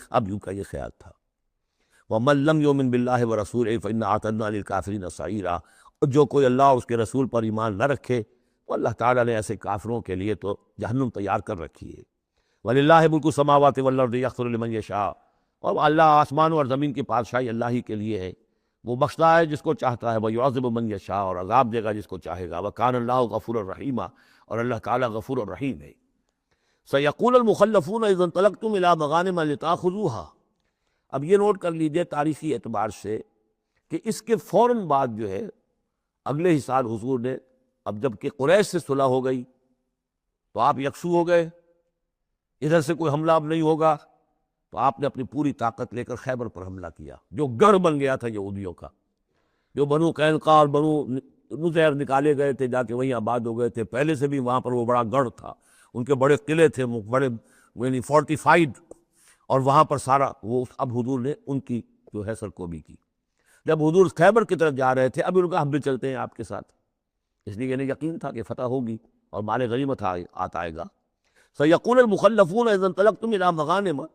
یہ خیال تھا۔ وَمَن لَّمْ يُؤْمِن بِاللَّهِ وَرَسُولِهِ فَإِنَّا أَعْتَدْنَا لِلْكَافِرِينَ سَعِيرًا، اور جو کوئی اللہ اور اس کے رسول پر ایمان نہ رکھے تو اللہ تعالیٰ نے ایسے کافروں کے لیے تو جہنم تیار کر رکھی ہے۔ وَلِلَّهِ مُلْكُ السَّمَاوَاتِ وَالْأَرْضِ يَغْفِرُ لِمَن يَشَاءُ، اور اللہ آسمان اور زمین کی بادشاہی اللہ ہی کے لیے ہے، وہ بخشتا ہے جس کو چاہتا ہے، وَيُعَذِّبُ مَن يَشَاءُ، اور عذاب دے گا جس کو چاہے گا، وَكَانَ اللَّهُ غَفُورًا رَحِيمًا، اور اللہ تعالیٰ غفور الرحیم ہے۔ سَيَقُولُ الْمُخَلَّفُونَ إِذَا انطَلَقْتُمْ إِلَىٰ مَغَانِمَ لِتَأْخُذُوهَا، اب یہ نوٹ کر لیجئے تاریخی اعتبار سے کہ اس کے فوراً بعد جو ہے اگلے ہی سال حضور نے، اب جب کہ قریش سے صلح ہو گئی تو آپ یکسو ہو گئے، ادھر سے کوئی حملہ اب نہیں ہوگا، تو آپ نے اپنی پوری طاقت لے کر خیبر پر حملہ کیا، جو گڑھ بن گیا تھا یہودیوں کا، جو بنو قینقاع اور بنو نذیر نکالے گئے تھے، جا کے وہیں آباد ہو گئے تھے، پہلے سے بھی وہاں پر وہ بڑا گڑھ تھا، ان کے بڑے قلعے تھے، بڑے یعنی فورٹیفائڈ، اور وہاں پر سارا وہ اب حضور نے ان کی جو ہے سرکوبی کی۔ جب حضور خیبر کی طرف جا رہے تھے، اب ان کا ہم بھی چلتے ہیں آپ کے ساتھ، اس لیے انہیں یقین تھا کہ فتح ہوگی اور مال غنیمت آئے گا۔ سَيَقُولُ الْمُخَلَّفُونَ إِذَا انطَلَقْتُمْ إِلَىٰ مَغَانِمَ،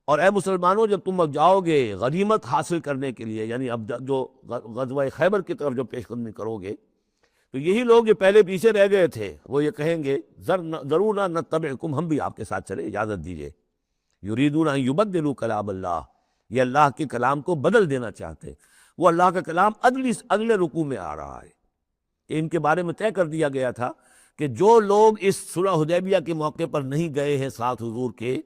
اور اے مسلمانوں جب تم اب جاؤ گے غنیمت حاصل کرنے کے لیے، یعنی اب جو غزوہ خیبر کی طرف جو پیش قدمی کرو گے، تو یہی لوگ جو پہلے پیچھے رہ گئے تھے وہ یہ کہیں گے ذرونا نتبعکم، ہم بھی آپ کے ساتھ چلے، اجازت دیجیے۔ یریدون ان یبدلوا کلام اللہ، یہ اللہ کے کلام کو بدل دینا چاہتے، وہ اللہ کا کلام اگلے رکوع میں آ رہا ہے کہ ان کے بارے میں طے کر دیا گیا تھا کہ جو لوگ اس صلح حدیبیہ کے موقع پر نہیں گئے ہیں ساتھ حضور کے،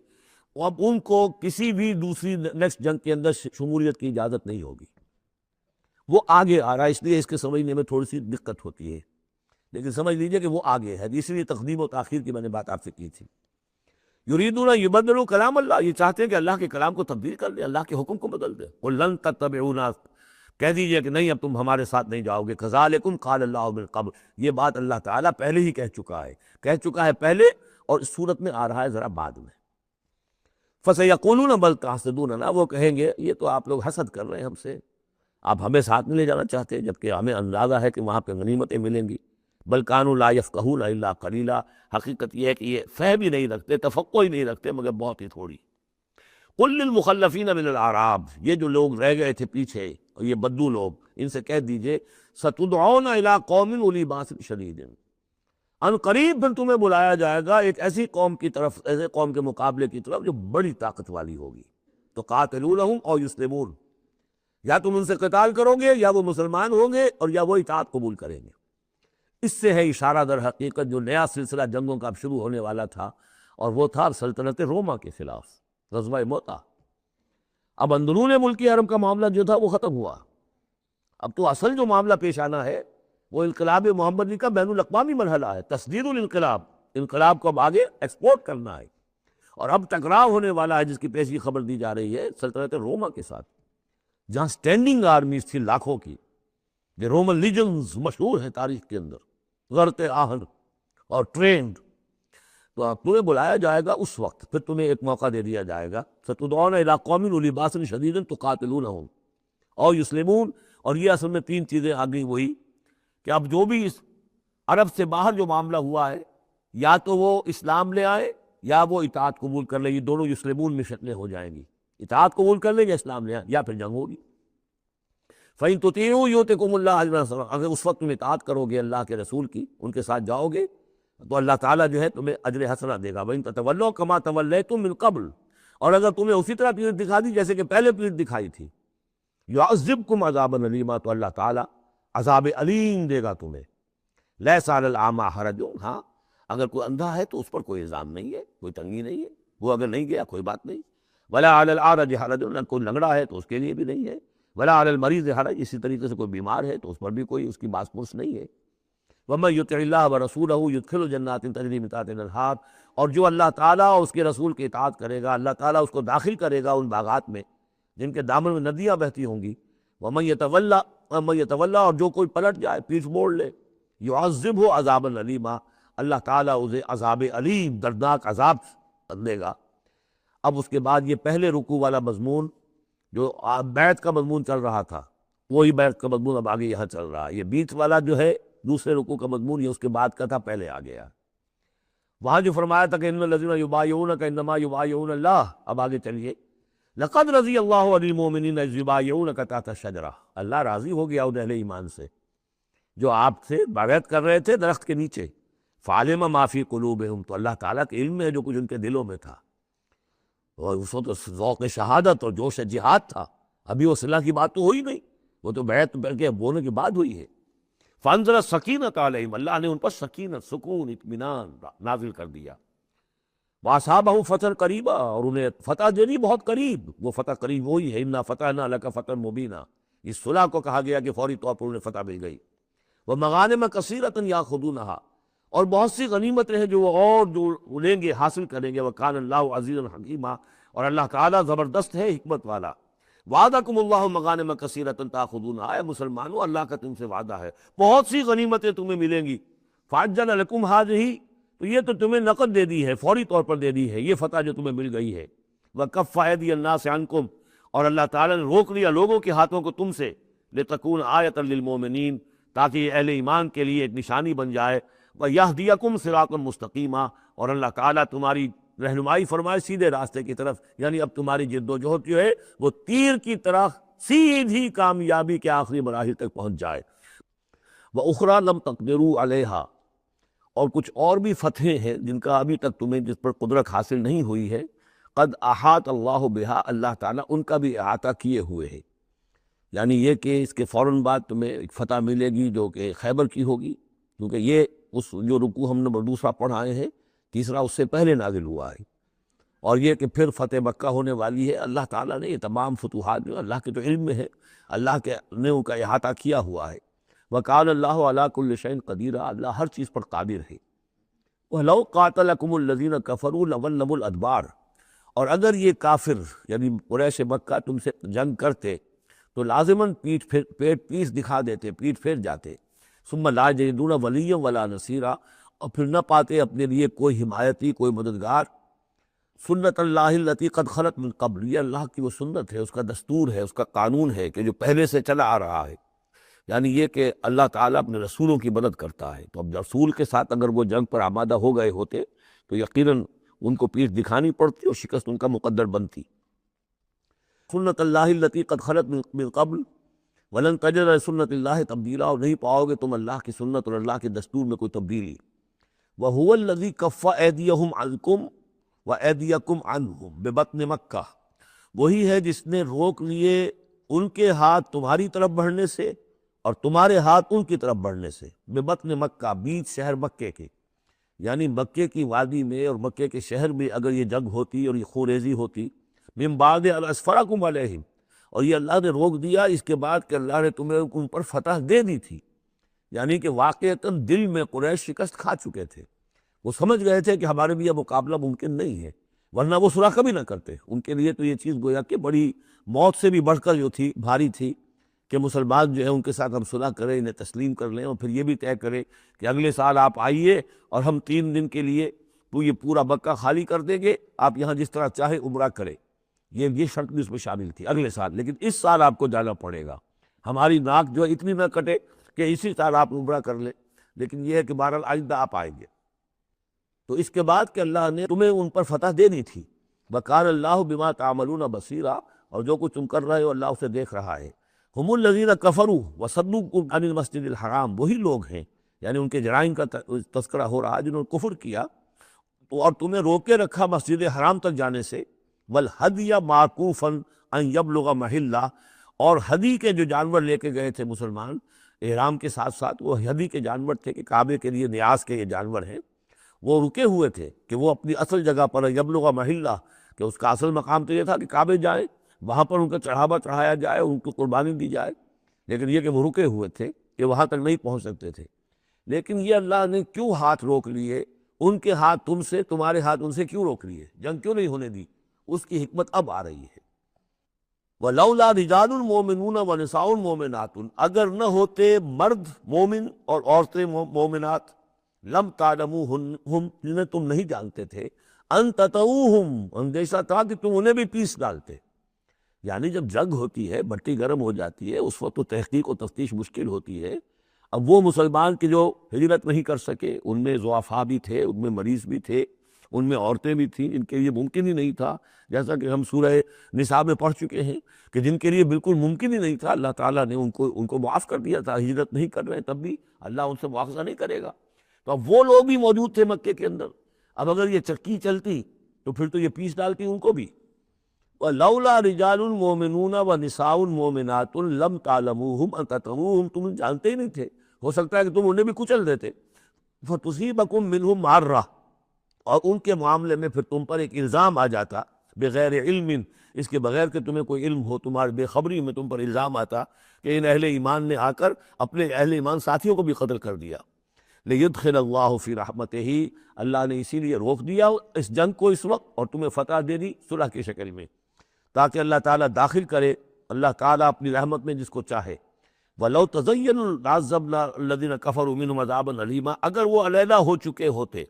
اب ان کو کسی بھی دوسری نیکسٹ جنگ کے اندر شمولیت کی اجازت نہیں ہوگی۔ وہ آگے آ رہا ہے، اس لیے اس کے سمجھنے میں تھوڑی سی دقت ہوتی ہے، لیکن سمجھ لیجئے کہ وہ آگے ہے، اس لیے تقدیم و تاخیر کی میں نے بات آپ سے کی تھی۔ یریدون ان یبدلوا کلام اللہ، یہ چاہتے ہیں کہ اللہ کے کلام کو تبدیل کر دیں، اللہ کے حکم کو بدل دیں۔ قل لن تتبعونا، کہہ دیجئے کہ نہیں اب تم ہمارے ساتھ نہیں جاؤ گے، کذالکم قال اللہ من قبل، یہ بات اللہ تعالیٰ پہلے ہی کہہ چکا ہے پہلے، اور اس صورت میں آ رہا ہے ذرا بعد میں۔ فسیقولون بل تحسدوننا، وہ کہیں گے یہ تو آپ لوگ حسد کر رہے ہیں ہم سے، آپ ہمیں ساتھ نہیں لے جانا چاہتے، جبکہ ہمیں اندازہ ہے کہ وہاں پہ غنیمتیں ملیں گی۔ بل کانوا لا یفقہون الا قلیلا، حقیقت یہ ہے کہ یہ فہم ہی نہیں رکھتے، تفقہ ہی نہیں رکھتے مگر بہت ہی تھوڑی۔ قل للمخلفین من الاعراب، یہ جو لوگ رہ گئے تھے پیچھے اور یہ بدو لوگ، ان سے کہہ دیجئے ستدعون الی قوم اولی باس شدید، ان قریب پھر تمہیں بلایا جائے گا ایک ایسی قوم کی طرف، ایسے قوم کے مقابلے کی طرف جو بڑی طاقت والی ہوگی، تو قاتلونہم او یسلمون، یا تم ان سے قتال کرو گے یا وہ مسلمان ہوں گے اور یا وہ اطاعت قبول کریں گے۔ اس سے ہے اشارہ در حقیقت جو نیا سلسلہ جنگوں کا اب شروع ہونے والا تھا، اور وہ تھا سلطنت روما کے خلاف غزوہ موتا۔ اب اندرون ملکی حرم کا معاملہ جو تھا وہ ختم ہوا، اب تو اصل جو معاملہ پیش آنا ہے وہ انقلاب محمدی کا بین الاقوامی مرحلہ ہے، تصدیر الانقلاب، انقلاب کو اب آگے ایکسپورٹ کرنا ہے، اور اب ٹکراؤ ہونے والا ہے جس کی پیشگی خبر دی جا رہی ہے سلطنت روما کے ساتھ، جہاں سٹینڈنگ آرمیز تھی لاکھوں کی، یہ رومن لیجنز مشہور ہیں تاریخ کے اندر، غرق آہن اور ٹرینڈ، تو تمہیں بلایا جائے گا اس وقت، پھر تمہیں ایک موقع دے دیا جائے گا، ستدعون الی قوم اولی باس شدید تقاتلونہم او یسلمون، اور یہ اصل میں تین چیزیں آ گئی وہی کہ اب جو بھی اس عرب سے باہر جو معاملہ ہوا ہے، یا تو وہ اسلام لے آئے یا وہ اطاعت قبول کر لیں، یہ دونوں یسلمون میں شکلیں ہو جائیں گی، اطاعت قبول کر لیں یا اسلام لے آئیں، یا پھر جنگ ہوگی۔ فَإِن تُطِيعُوا يُؤْتِكُمُ اللَّهُ أَجْرًا حَسَنًا، اگر اس وقت تم اطاعت کرو گے اللہ کے رسول کی، ان کے ساتھ جاؤ گے تو اللہ تعالیٰ جو ہے تمہیں اجر حسنہ دے گا۔ وَإِن تَتَوَلَّوْا كَمَا تَوَلَّيْتُم مِّن قَبْلُ، اور اگر تمہیں اسی طرح پیٹھ دکھا دی جیسے کہ پہلے پیٹھ دکھائی تھی، يُعَذِّبْكُمْ عَذَابًا أَلِيمًا، تو اللہ تعالیٰ عذاب علیم دے گا تمہیں۔ لَيْسَ عَلَى الْأَعْمَىٰ حَرَجٌ، ہاں اگر کوئی اندھا ہے تو اس پر کوئی الزام نہیں ہے، کوئی تنگی نہیں ہے، وہ اگر نہیں گیا کوئی بات نہیں۔ وَلَا عَلَى الْأَعْرَجِ حَرَجٌ، کوئی لنگڑا ہے تو اس کے لیے بھی نہیں ہے۔ وَلَا عَلَى الْمَرِيضِ حَرَجٌ، اسی طریقے سے کوئی بیمار ہے تو اس پر بھی کوئی اس کی باس پرس نہیں ہے۔ وَمَن يُطِعِ اللَّهَ وَرَسُولَهُ يُدْخِلْهُ جَنَّاتٍ تَجْرِی مِن تَحْتِهَا الْأَنْہَارُ، اور جو اللہ تعالیٰ اور اس کے رسول کی اطاعت کرے گا اللہ تعالیٰ اس کو داخل کرے گا ان باغات میں جن کے دامن میں ندیاں بہتی ہوں گی۔ وَمَن يَتَوَلَّ، اور جو کوئی پلٹ جائے، پیٹھ موڑ لے، يُعَذِّبْهُ عَذَابًا عَلِیمًا، اللہ تعالیٰ اسے عذاب علیم، دردناک عذاب دے گا۔ اب اس کے بعد یہ پہلے رکوع والا مضمون جو بیعت کا مضمون چل رہا تھا، وہی بیعت کا مضمون اب آگے یہاں چل رہا ہے۔ یہ بیچ والا جو ہے دوسرے رکوع کا مضمون یہ اس کے بعد کا تھا، پہلے آ گیا۔ وہاں جو فرمایا تھا کہ ان الذین یبایعونک انما یبایعون اللہ، اب آگے چلیے، لقد رضی اللہ عن المؤمنین اذ یبایعونک تحت الشجرہ، اللہ راضی ہو گیا ان اہل ایمان سے جو آپ سے بیعت کر رہے تھے درخت کے نیچے۔ فعلم ما فی قلوبہم، تو اللہ تعالیٰ کے علم میں ہے جو کچھ ان کے دلوں میں تھا، اور اس وقت ذوق شہادت اور جوش جہاد تھا، ابھی وہ صلح کی بات تو ہوئی نہیں، وہ تو بیعت کے بولنے کے بعد ہوئی ہے۔ فانزل السکینۃ علیہم، اللہ نے ان پر سکینت، سکون، اطمینان نازل کر دیا۔ واصابہم فتح قریبا، اور انہیں فتح دینی بہت قریب، وہ فتح قریب وہی ہے، انا فتحنا لک فتحا مبینا، اس صلح کو کہا گیا کہ فوری طور پر انہیں فتح مل گئی۔ ومغانم کثیرۃ یاخذونہا، اور بہت سی غنیمتیں ہیں جو وہ اور جو لیں گے، حاصل کریں گے۔ وکان اللہ عزیزا حکیما، اور اللہ تعالیٰ زبردست ہے، حکمت والا۔ وعدکم اللہ مغانم کثیرۃ تاخذونہا، اے مسلمانوں اللہ کا تم سے وعدہ ہے بہت سی غنیمتیں تمہیں ملیں گی۔ فعجل لکم ہذہ، تو یہ تو تمہیں نقد دے دی ہے، فوری طور پر دے دی ہے یہ فتح جو تمہیں مل گئی ہے۔ وکف ایدی الناس عنکم، اور اللہ تعالیٰ نے روک لیا لوگوں کے ہاتھوں کو تم سے، لتکون آیۃ للمؤمنین، تاکہ یہ اہل ایمان کے لیے ایک نشانی بن جائے۔ وَيَهْدِيَكُمْ صِرَاطًا مُسْتَقِيمًا، اور اللہ تعالیٰ تمہاری رہنمائی فرمائے سیدھے راستے کی طرف، یعنی اب تمہاری جد و جہد جو ہے وہ تیر کی طرح سیدھی کامیابی کے آخری مراحل تک پہنچ جائے۔ وَأُخْرَى لَمْ تَقْدِرُوا عَلَيْهَا، اور کچھ اور بھی فتحیں ہیں جن کا ابھی تک تمہیں جس پر قدرت حاصل نہیں ہوئی ہے۔ قد احاط اللہ بہا، اللہ تعالیٰ ان کا بھی احاطہ کیے ہوئے ہے، یعنی یہ کہ اس کے فوراً بعد تمہیں ایک فتح ملے گی جو کہ خیبر کی ہوگی، کیونکہ یہ اس جو رکوع ہم نے دوسرا پڑھائے ہیں، تیسرا اس سے پہلے نازل ہوا ہے، اور یہ کہ پھر فتح مکہ ہونے والی ہے۔ اللہ تعالیٰ نے یہ تمام فتوحات جو اللہ کے تو علم میں ہے، اللہ کے نے ان کا احاطہ کیا ہوا ہے۔ وَقَالَ اللَّهُ عَلَىٰ كُلِّ شَيْءٍ قَدِيرٌ، اللہ ہر چیز پر قادر ہے۔ وَلَوْ قَاتَلَكُمُ الَّذِينَ كَفَرُوا لَوَلَّوُا الْأَدْبَارَ، اور اگر یہ کافر یعنی قریش مکہ تم سے جنگ کرتے تو لازماً پیٹ پیس دکھا دیتے، پیٹ پھیر جاتے۔ ثم لا یجدون ولیا ولا نصیرا، اور پھر نہ پاتے اپنے لیے کوئی حمایتی، کوئی مددگار۔ سنت اللہ التی قد خلت من قبل، یہ اللہ کی وہ سنت ہے، اس کا دستور ہے، اس کا قانون ہے کہ جو پہلے سے چلا آ رہا ہے، یعنی یہ کہ اللہ تعالیٰ اپنے رسولوں کی مدد کرتا ہے۔ تو اب رسول کے ساتھ اگر وہ جنگ پر آمادہ ہو گئے ہوتے تو یقیناً ان کو پیٹھ دکھانی پڑتی اور شکست ان کا مقدر بنتی۔ سنت اللہ التی قد خلت من قبل ولن تجد لسنت اللہ تبدیلا، اور نہیں پاؤ گے تم اللہ کی سنت اور اللہ کے دستور میں کوئی تبدیلی۔ وَهُوَ الَّذِي كَفَّ أَيْدِيَهُمْ عَنْكُمْ وَأَيْدِيَكُمْ عَنْهُمْ بِبَطْنِ مکہ، وہی ہے جس نے روک لیے ان کے ہاتھ تمہاری طرف بڑھنے سے اور تمہارے ہاتھ ان کی طرف بڑھنے سے۔ بِبَطْنِ مکہ، بیچ شہر مکے کے، یعنی مکے کی وادی میں اور مکے کے شہر میں اگر یہ جنگ ہوتی اور یہ خونریزی ہوتی، من بعد ان اسفرکم علیہم، اور یہ اللہ نے روک دیا اس کے بعد کہ اللہ نے تمہیں ان پر فتح دے دی تھی، یعنی کہ واقعتاً دل میں قریش شکست کھا چکے تھے، وہ سمجھ گئے تھے کہ ہمارے لیے مقابلہ ممکن نہیں ہے، ورنہ وہ صلح کبھی نہ کرتے۔ ان کے لیے تو یہ چیز گویا کہ بڑی موت سے بھی بڑھ کر جو تھی، بھاری تھی، کہ مسلمان جو ہے ان کے ساتھ ہم صلح کریں، انہیں تسلیم کر لیں، اور پھر یہ بھی طے کریں کہ اگلے سال آپ آئیے اور ہم 3 دن کے لیے تو یہ پورا مکہ خالی کر دیں گے، آپ یہاں جس طرح چاہے عمرہ کریں۔ یہ شرط بھی اس میں شامل تھی اگلے سال، لیکن اس سال آپ کو جانا پڑے گا، ہماری ناک جو ہے اتنی نہ کٹے کہ اسی سال آپ عمرہ کر لیں، لیکن یہ ہے کہ بہرحال آئندہ آپ آئیں گے۔ تو اس کے بعد کہ اللہ نے تمہیں ان پر فتح دینی تھی۔ وَقَالَ اللَّهُ بِمَا تَعْمَلُونَ بَصِيرًا، اور جو کچھ تم کر رہے ہو اللہ اسے دیکھ رہا ہے۔ هُمُ الَّذِينَ كَفَرُوا وَصَدُّوكُمْ عَنِ الْمَسْجِدِ الْحَرَامِ، وہی لوگ ہیں، یعنی ان کے جرائم کا تذکرہ ہو رہا ہے جنہوں نے کفر کیا اور تمہیں روکے رکھا مسجد حرام تک جانے سے۔ وَالْهَدْيَ مَعْكُوفًا أَن يَبْلُغَ مَحِلَّهُ، اور ہدی کے جو جانور لے کے گئے تھے مسلمان احرام کے ساتھ ساتھ، وہ ہدی کے جانور تھے کہ کعبے کے لیے نیاز کے یہ جانور ہیں، وہ رکے ہوئے تھے کہ وہ اپنی اصل جگہ پر یبلغ محلہ، کہ اس کا اصل مقام تو یہ تھا کہ کعبے جائیں، وہاں پر ان کا چڑھاوا چڑھایا جائے، ان کو قربانی دی جائے، لیکن یہ کہ وہ رکے ہوئے تھے کہ وہاں تک نہیں پہنچ سکتے تھے۔ لیکن یہ اللہ نے کیوں ہاتھ روک لیے، ان کے ہاتھ تم سے، تمہارے ہاتھ ان سے کیوں روک لیے، جنگ کیوں نہیں ہونے دی، اس کی حکمت اب آ رہی ہے۔ وَلَوْلَا رِجَالٌ مُؤْمِنُونَ وَنِسَاءٌ مُؤْمِنَاتٌ، اگر نہ ہوتے مرد مومن اور عورتیں مومنات، لم تعلموہم، جنہیں تم نہیں جانتے تھے، ان تطؤوہم، اندیشہ تھا کہ تم انہیں بھی پیس ڈالتے، یعنی جب جنگ ہوتی ہے، بٹی گرم ہو جاتی ہے، اس وقت تو تحقیق و تفتیش مشکل ہوتی ہے۔ اب وہ مسلمان کے جو ہجرت نہیں کر سکے، ان میں ضعفاء بھی تھے، ان میں مریض بھی تھے، ان میں عورتیں بھی تھیں جن کے لیے ممکن ہی نہیں تھا، جیسا کہ ہم سورہ نساء میں پڑھ چکے ہیں کہ جن کے لیے بالکل ممکن ہی نہیں تھا، اللہ تعالیٰ نے ان کو معاف کر دیا تھا، ہجرت نہیں کر رہے تب بھی اللہ ان سے مواخذہ نہیں کرے گا۔ تو اب وہ لوگ بھی موجود تھے مکے کے اندر، اب اگر یہ چکی چلتی تو پھر تو یہ پیس ڈالتی ان کو بھی۔ وَلَوْلَا رِجَالٌ مُؤْمِنُونَ وَنِسَاءٌ مُؤْمِنَاتٌ لَمْ تَعْلَمُوهُمْ أَن تَطَئُوهُمْ، تم جانتے ہی نہیں تھے، ہو سکتا ہے کہ تم انہیں بھی کچل دیتے، فَتُصِيبَكُم مِّنْهُمْ مَعَرَّةٌ، اور ان کے معاملے میں پھر تم پر ایک الزام آ جاتا، بغیر علم، اس کے بغیر کہ تمہیں کوئی علم ہو، تمہاری بے خبری میں تم پر الزام آتا کہ ان اہل ایمان نے آ کر اپنے اہل ایمان ساتھیوں کو بھی قتل کر دیا۔ لِيُدْخِلَ اللَّهُ فِي رَحْمَتِهِ، اللہ نے اسی لیے روک دیا اس جنگ کو اس وقت، اور تمہیں فتح دے دی صلح کی شکل میں، تاکہ اللہ تعالیٰ داخل کرے اللہ تعالیٰ اپنی رحمت میں جس کو چاہے۔ وَلَوْ تَزَيَّنُوا لَعَذَّبْنَا الَّذِينَ كَفَرُوا مِنْهُمْ عَذَابًا أَلِيمًا، اگر وہ علیحدہ ہو چکے ہوتے،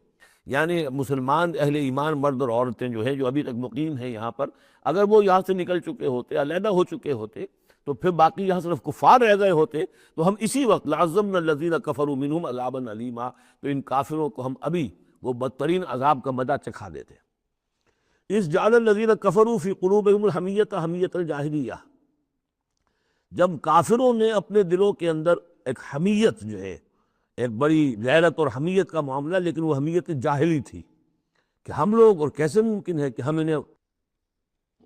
یعنی مسلمان اہل ایمان مرد اور عورتیں جو ہیں جو ابھی تک مقیم ہیں یہاں پر، اگر وہ یہاں سے نکل چکے ہوتے، علیحدہ ہو چکے ہوتے، تو پھر باقی یہاں صرف کفار رہ گئے ہوتے، تو ہم اسی وقت لَعَذَّبْنَا الَّذِينَ كَفَرُوا مِنْهُمْ عَذَابًا أَلِيمًا، تو ان کافروں کو ہم ابھی وہ بدترین عذاب کا مزہ چکھا دیتے۔ اس جعل الذین کفروا فی قلوبہم الحمیۃ حمیۃ الجاہلیہ، جب کافروں نے اپنے دلوں کے اندر ایک حمیت جو ہے، ایک بڑی غیرت اور حمیت کا معاملہ، لیکن وہ حمیت جاہلی تھی کہ ہم لوگ، اور کیسے ممکن ہے کہ ہم انہیں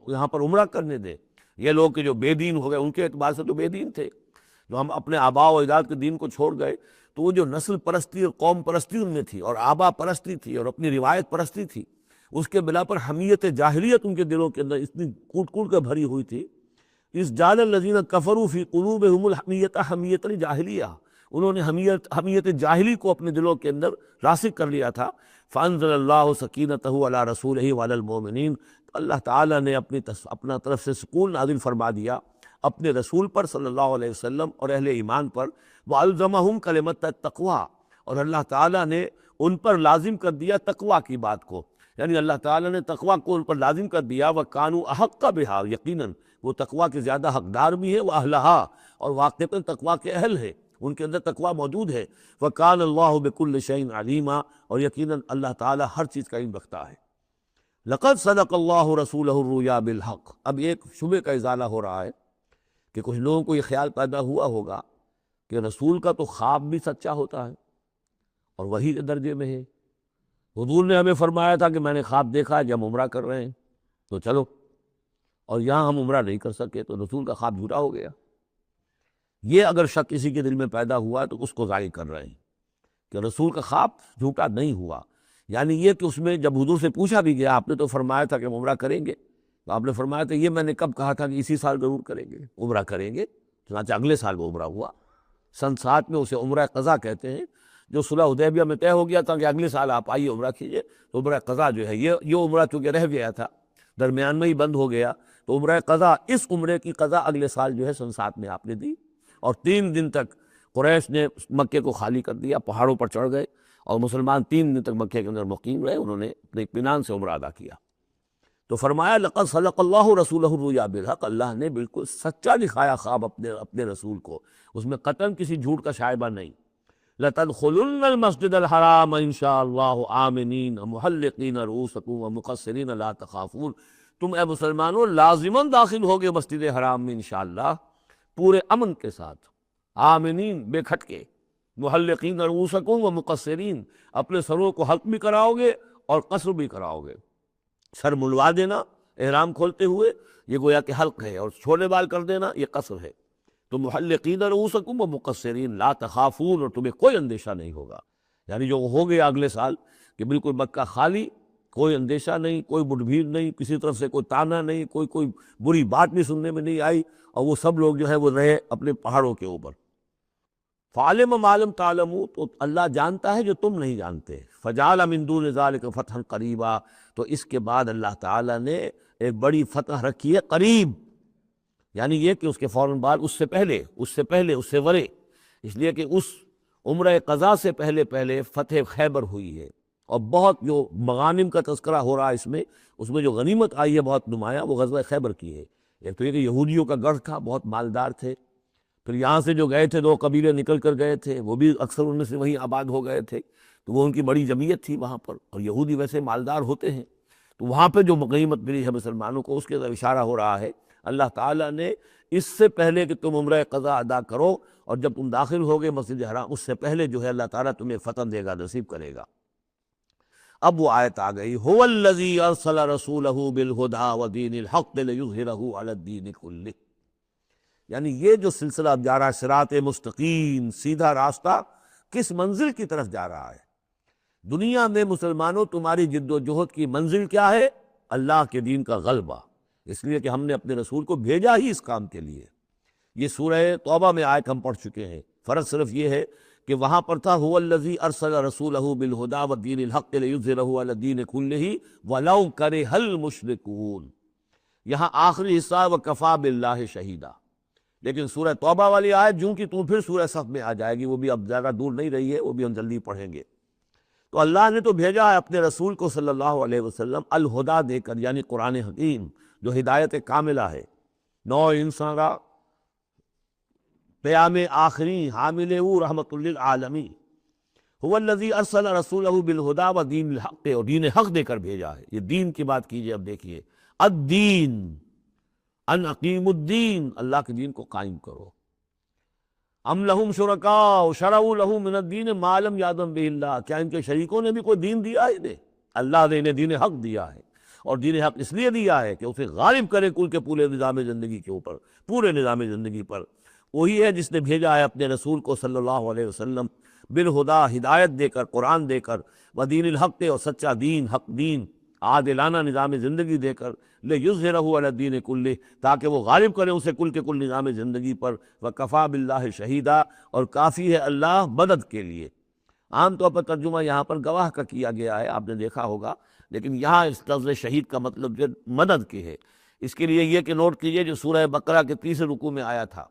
یہاں پر عمرہ کرنے دیں، یہ لوگ کہ جو بے دین ہو گئے، ان کے اعتبار سے تو بے دین تھے، جو ہم اپنے آباء و اجداد کے دین کو چھوڑ گئے، تو وہ جو نسل پرستی اور قوم پرستی ان میں تھی، اور آبا پرستی تھی، اور اپنی روایت پرستی تھی، اس کے بلا پر حمیت جاہلیت ان کے دلوں کے اندر اتنی کوٹ کوٹ کر بھری ہوئی تھی۔ اس جعل الذین کفروا فی قلوبہم الحمیۃ حمیۃ الجاہلیہ، انہوں نے حمیت جاہلی کو اپنے دلوں کے اندر راسخ کر لیا تھا۔ فانزل اللہ سکینتہ علی رسولہ وعلی المؤمنین، اللہ تعالیٰ نے اپنا طرف سے سکون نازل فرما دیا اپنے رسول پر صلی اللہ علیہ وسلم اور اہل ایمان پر۔ وَأَلْزَمَهُمْ كَلِمَةَ التَّقْوَىٰ، اور اللہ تعالیٰ نے ان پر لازم کر دیا تقویٰ کی بات کو، یعنی اللہ تعالیٰ نے تقویٰ کو ان پر لازم کر دیا۔ وَكَانُوا أَحَقَّ بِهَا، یقیناً وہ تقویٰ کے زیادہ حقدار بھی ہے، وَأَهْلَهَا، اور واقعتاً تقویٰ کے اہل ہے، ان کے اندر تقویٰ موجود ہے۔ وَكَانَ اللَّهُ بِكُلِّ شَيْءٍ عَلِيمًا، اور یقیناً اللہ تعالیٰ ہر چیز کا علم رکھتا ہے۔ لَقَدْ صَدَقَ اللَّهُ رَسُولَهُ الرُّؤْيَا بِالْحَقِّ، اب ایک شبہ کا ازالہ ہو رہا ہے کہ کچھ لوگوں کو یہ خیال پیدا ہوا ہوگا کہ رسول کا تو خواب بھی سچا ہوتا ہے اور وحی کے درجے میں ہے۔ حضور نے ہمیں فرمایا تھا کہ میں نے خواب دیکھا ہے کہ ہم عمرہ کر رہے ہیں تو چلو، اور یہاں ہم عمرہ نہیں کر سکے تو رسول کا خواب جھوٹا ہو گیا۔ یہ اگر شک کسی کے دل میں پیدا ہوا تو اس کو ظاہر کر رہے ہیں کہ رسول کا خواب جھوٹا نہیں ہوا، یعنی یہ کہ اس میں جب حضور سے پوچھا بھی گیا، آپ نے تو فرمایا تھا کہ ہم عمرہ کریں گے، تو آپ نے فرمایا تھا یہ میں نے کب کہا تھا کہ اسی سال ضرور کریں گے، عمرہ کریں گے، چنانچہ اگلے سال وہ عمرہ ہوا۔ سن 7 میں اسے عمرہ قضا کہتے ہیں، جو صلح حدیبیہ میں طے ہو گیا تھا کہ اگلے سال آپ آئیے عمرہ کیجئے، تو عمرہ قضا جو ہے یہ عمرہ چونکہ رہ گیا تھا، درمیان میں ہی بند ہو گیا، تو عمرہ قضا، اس عمرے کی قضا اگلے سال جو ہے سن 7 میں آپ نے دی، اور 3 دن تک قریش نے مکے کو خالی کر دیا، پہاڑوں پر چڑھ گئے، اور مسلمان 3 دن تک مکے کے اندر مقیم رہے، انہوں نے اپنے اطمینان سے عمرہ ادا کیا۔ تو فرمایا لقد صدق اللہ رسولہ الرؤیا بالحق، اللہ نے بالکل سچا دکھایا خواب اپنے رسول کو، اس میں قطعاً کسی جھوٹ کا شائبہ نہیں۔ لَتَدْخُلُنَّ الْمَسْجِدَ الْحَرَامَ إِنْ شَاءَ اللَّهُ آمِنِينَ مُحَلِّقِينَ رُؤُوسَكُمْ وَمُقَصِّرِينَ لَا تَخَافُونَ، تم اے مسلمانوں لازماً داخل ہوگے مسجد حرام میں انشاءاللہ پورے امن کے ساتھ، آمنین بے کھٹکے، محلقین رؤوسکم ومقصرین، اپنے سروں کو حلق بھی کراؤ گے اور قصر بھی کراؤ گے۔ سر ملوا دینا احرام کھولتے ہوئے یہ گویا کہ حلق ہے، اور چھوٹے بال کر دینا یہ قصر ہے۔ تو محلقین رؤوسکم ومقصرین لا تخافون، اور تمہیں کوئی اندیشہ نہیں ہوگا، یعنی جو ہو گیا اگلے سال کہ بالکل مکہ خالی، کوئی اندیشہ نہیں، کوئی مڈ بھیڑ نہیں، کسی طرف سے کوئی تانا نہیں، کوئی بری بات بھی سننے میں نہیں آئی، اور وہ سب لوگ جو ہے وہ رہے اپنے پہاڑوں کے اوپر۔ فعلم ما لم تعلموا، تو اللہ جانتا ہے جو تم نہیں جانتے۔ فجعل من دون ذلک فتحا قریبا، تو اس کے بعد اللہ تعالیٰ نے ایک بڑی فتح رکھی ہے قریب، یعنی یہ کہ اس کے فوراً بعد اس سے پہلے ورے، اس لیے کہ اس عمرہ قضا سے پہلے فتح خیبر ہوئی ہے، اور بہت جو مغانم کا تذکرہ ہو رہا ہے اس میں جو غنیمت آئی ہے بہت نمایاں، وہ غزوہ خیبر کی ہے۔ ایک تو یہ کہ یہودیوں کا گڑھ تھا، بہت مالدار تھے، پھر یہاں سے جو گئے تھے 2 قبیلے نکل کر گئے تھے، وہ بھی اکثر ان میں سے وہیں آباد ہو گئے تھے، تو وہ ان کی بڑی جمعیت تھی وہاں پر، اور یہودی ویسے مالدار ہوتے ہیں، تو وہاں پہ جو غنیمت ملی ہے مسلمانوں کو اس کے طرف اشارہ ہو رہا ہے۔ اللہ تعالیٰ نے اس سے پہلے کہ تم عمرہ قضا ادا کرو اور جب تم داخل ہوگے مسجد حرام، اس سے پہلے جو ہے اللہ تعالیٰ تمہیں فتح دے گا، نصیب کرے گا۔ اب وہ آیت آ گئی، هو الذی ارسل رسولہ بالہدی ودین الحق لیظہرہ علی الدین کلہ، یعنی یہ جو سلسلہ اب جا رہا ہے، صراط مستقیم، سیدھا راستہ، کس منزل کی طرف جا رہا ہے؟ دنیا میں مسلمانوں تمہاری جد و جہد کی منزل کیا ہے؟ اللہ کے دین کا غلبہ، اس لیے کہ ہم نے اپنے رسول کو بھیجا ہی اس کام کے لیے۔ یہ سورہ توبہ میں آیت ہم پڑھ چکے ہیں، فرق صرف یہ ہے کہ وہاں پر تھا هو الذی ارسل رسولہ بالہدی والدین الحق لیظہرہ علی الدین کلہ ولو کرہ المشرکون، یہاں آخری حصہ وکفی باللہ شہیدا، لیکن سورہ توبہ والی آیت جوں کی توں پھر سورہ صف میں آ جائے گی، وہ بھی اب زیادہ دور نہیں رہی ہے، وہ بھی ہم جلدی پڑھیں گے۔ تو اللہ نے تو بھیجا ہے اپنے رسول کو صلی اللہ علیہ وسلم الہدا دے کر، یعنی قرآن حکیم جو ہدایت کاملہ ہے، نو انسان کا پیام آخری حامل او رحمت للعالمین، هو الذی ارسل رسولہ بالہدی ودین الحق، اور دین حق دے کر بھیجا ہے۔ یہ دین کی بات کیجئے، اب دیکھیے، الدین، ان اقیم الدین، اللہ کے دین کو قائم کرو۔ ام لہم شرکاء شرعوا لہم من الدین ما لم یأذن بہ اللہ، کیا ان کے شریکوں نے بھی کوئی دین دیا ہے انہیں؟ اللہ نے انہیں دین حق دیا ہے، اور دین حق اس لیے دیا ہے کہ اسے غالب کرے کل کے پورے نظام زندگی کے اوپر، پورے نظام زندگی پر۔ وہی ہے جس نے بھیجا ہے اپنے رسول کو صلی اللہ علیہ وسلم بالہدا، ہدایت دے کر، قرآن دے کر، ودین الحق، اور سچا دین، حق دین، عادلانہ نظام زندگی دے کر، لیظہرہ علی الدین کلہ، تاکہ وہ غالب کرے اسے کل کے کل نظام زندگی پر، وکفی باللہ شہیدا، اور کافی ہے اللہ مدد کے لیے۔ عام طور پر ترجمہ یہاں پر گواہ کا کیا گیا ہے، آپ نے دیکھا ہوگا، لیکن یہاں اس لفظ شہید کا مطلب جو مدد کے ہے۔ اس کے لیے یہ کہ نوٹ کیجئے جو سورہ بقرہ کے 30 رکوع میں آیا تھا،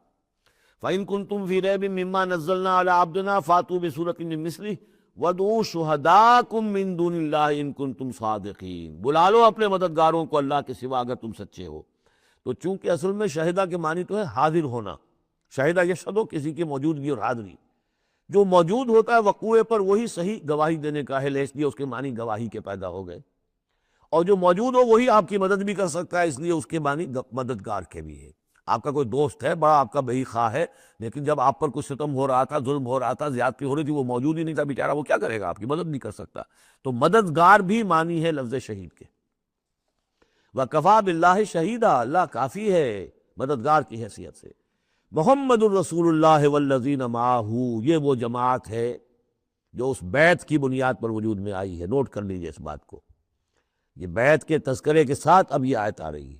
فَإِن كُنتُمْ فِي رَيْبٍ مِّمَّا نَزَّلْنَا عَلَىٰ عَبْدِنَا فَأْتُوا بِسُورَةٍ مِّن مِّثْلِهِ وَادْعُوا شُهَدَاءَكُم مِّن دُونِ اللَّهِ إِن كُنتُمْ صَادِقِينَ، بلا لو اپنے مددگاروں کو اللہ کے سوا اگر تم سچے ہو۔ تو چونکہ اصل میں شہدہ کے معنی تو ہے حاضر ہونا، شہدہ یشہدو، کسی کی موجودگی اور حاضری، جو موجود ہوتا ہے وقوع پر وہی صحیح گواہی دینے کا ہے، اس لیے اس کے معنی گواہی کے پیدا ہو گئے، اور جو موجود ہو وہی آپ کی مدد بھی کر سکتا ہے، اس لیے اس کے معنی مددگار کے بھی ہے۔ آپ کا کوئی دوست ہے، بڑا آپ کا بہی خواہ ہے، لیکن جب آپ پر کچھ ستم ہو رہا تھا، ظلم ہو رہا تھا، زیادتی ہو رہی تھی، وہ موجود ہی نہیں تھا بیچارہ، وہ کیا کرے گا؟ آپ کی مدد نہیں کر سکتا۔ تو مددگار بھی معنی ہے لفظ شہید کے۔ وَكَفَى بِاللَّهِ شَهِيدًا، اللہ کافی ہے مددگار کی حیثیت سے۔ محمد الرسول اللہ والذین معہ، یہ وہ جماعت ہے جو اس بیعت کی بنیاد پر وجود میں آئی ہے۔ نوٹ کر لیجئے اس بات کو، یہ بیعت کے تذکرے کے ساتھ اب یہ آیت آ رہی ہے۔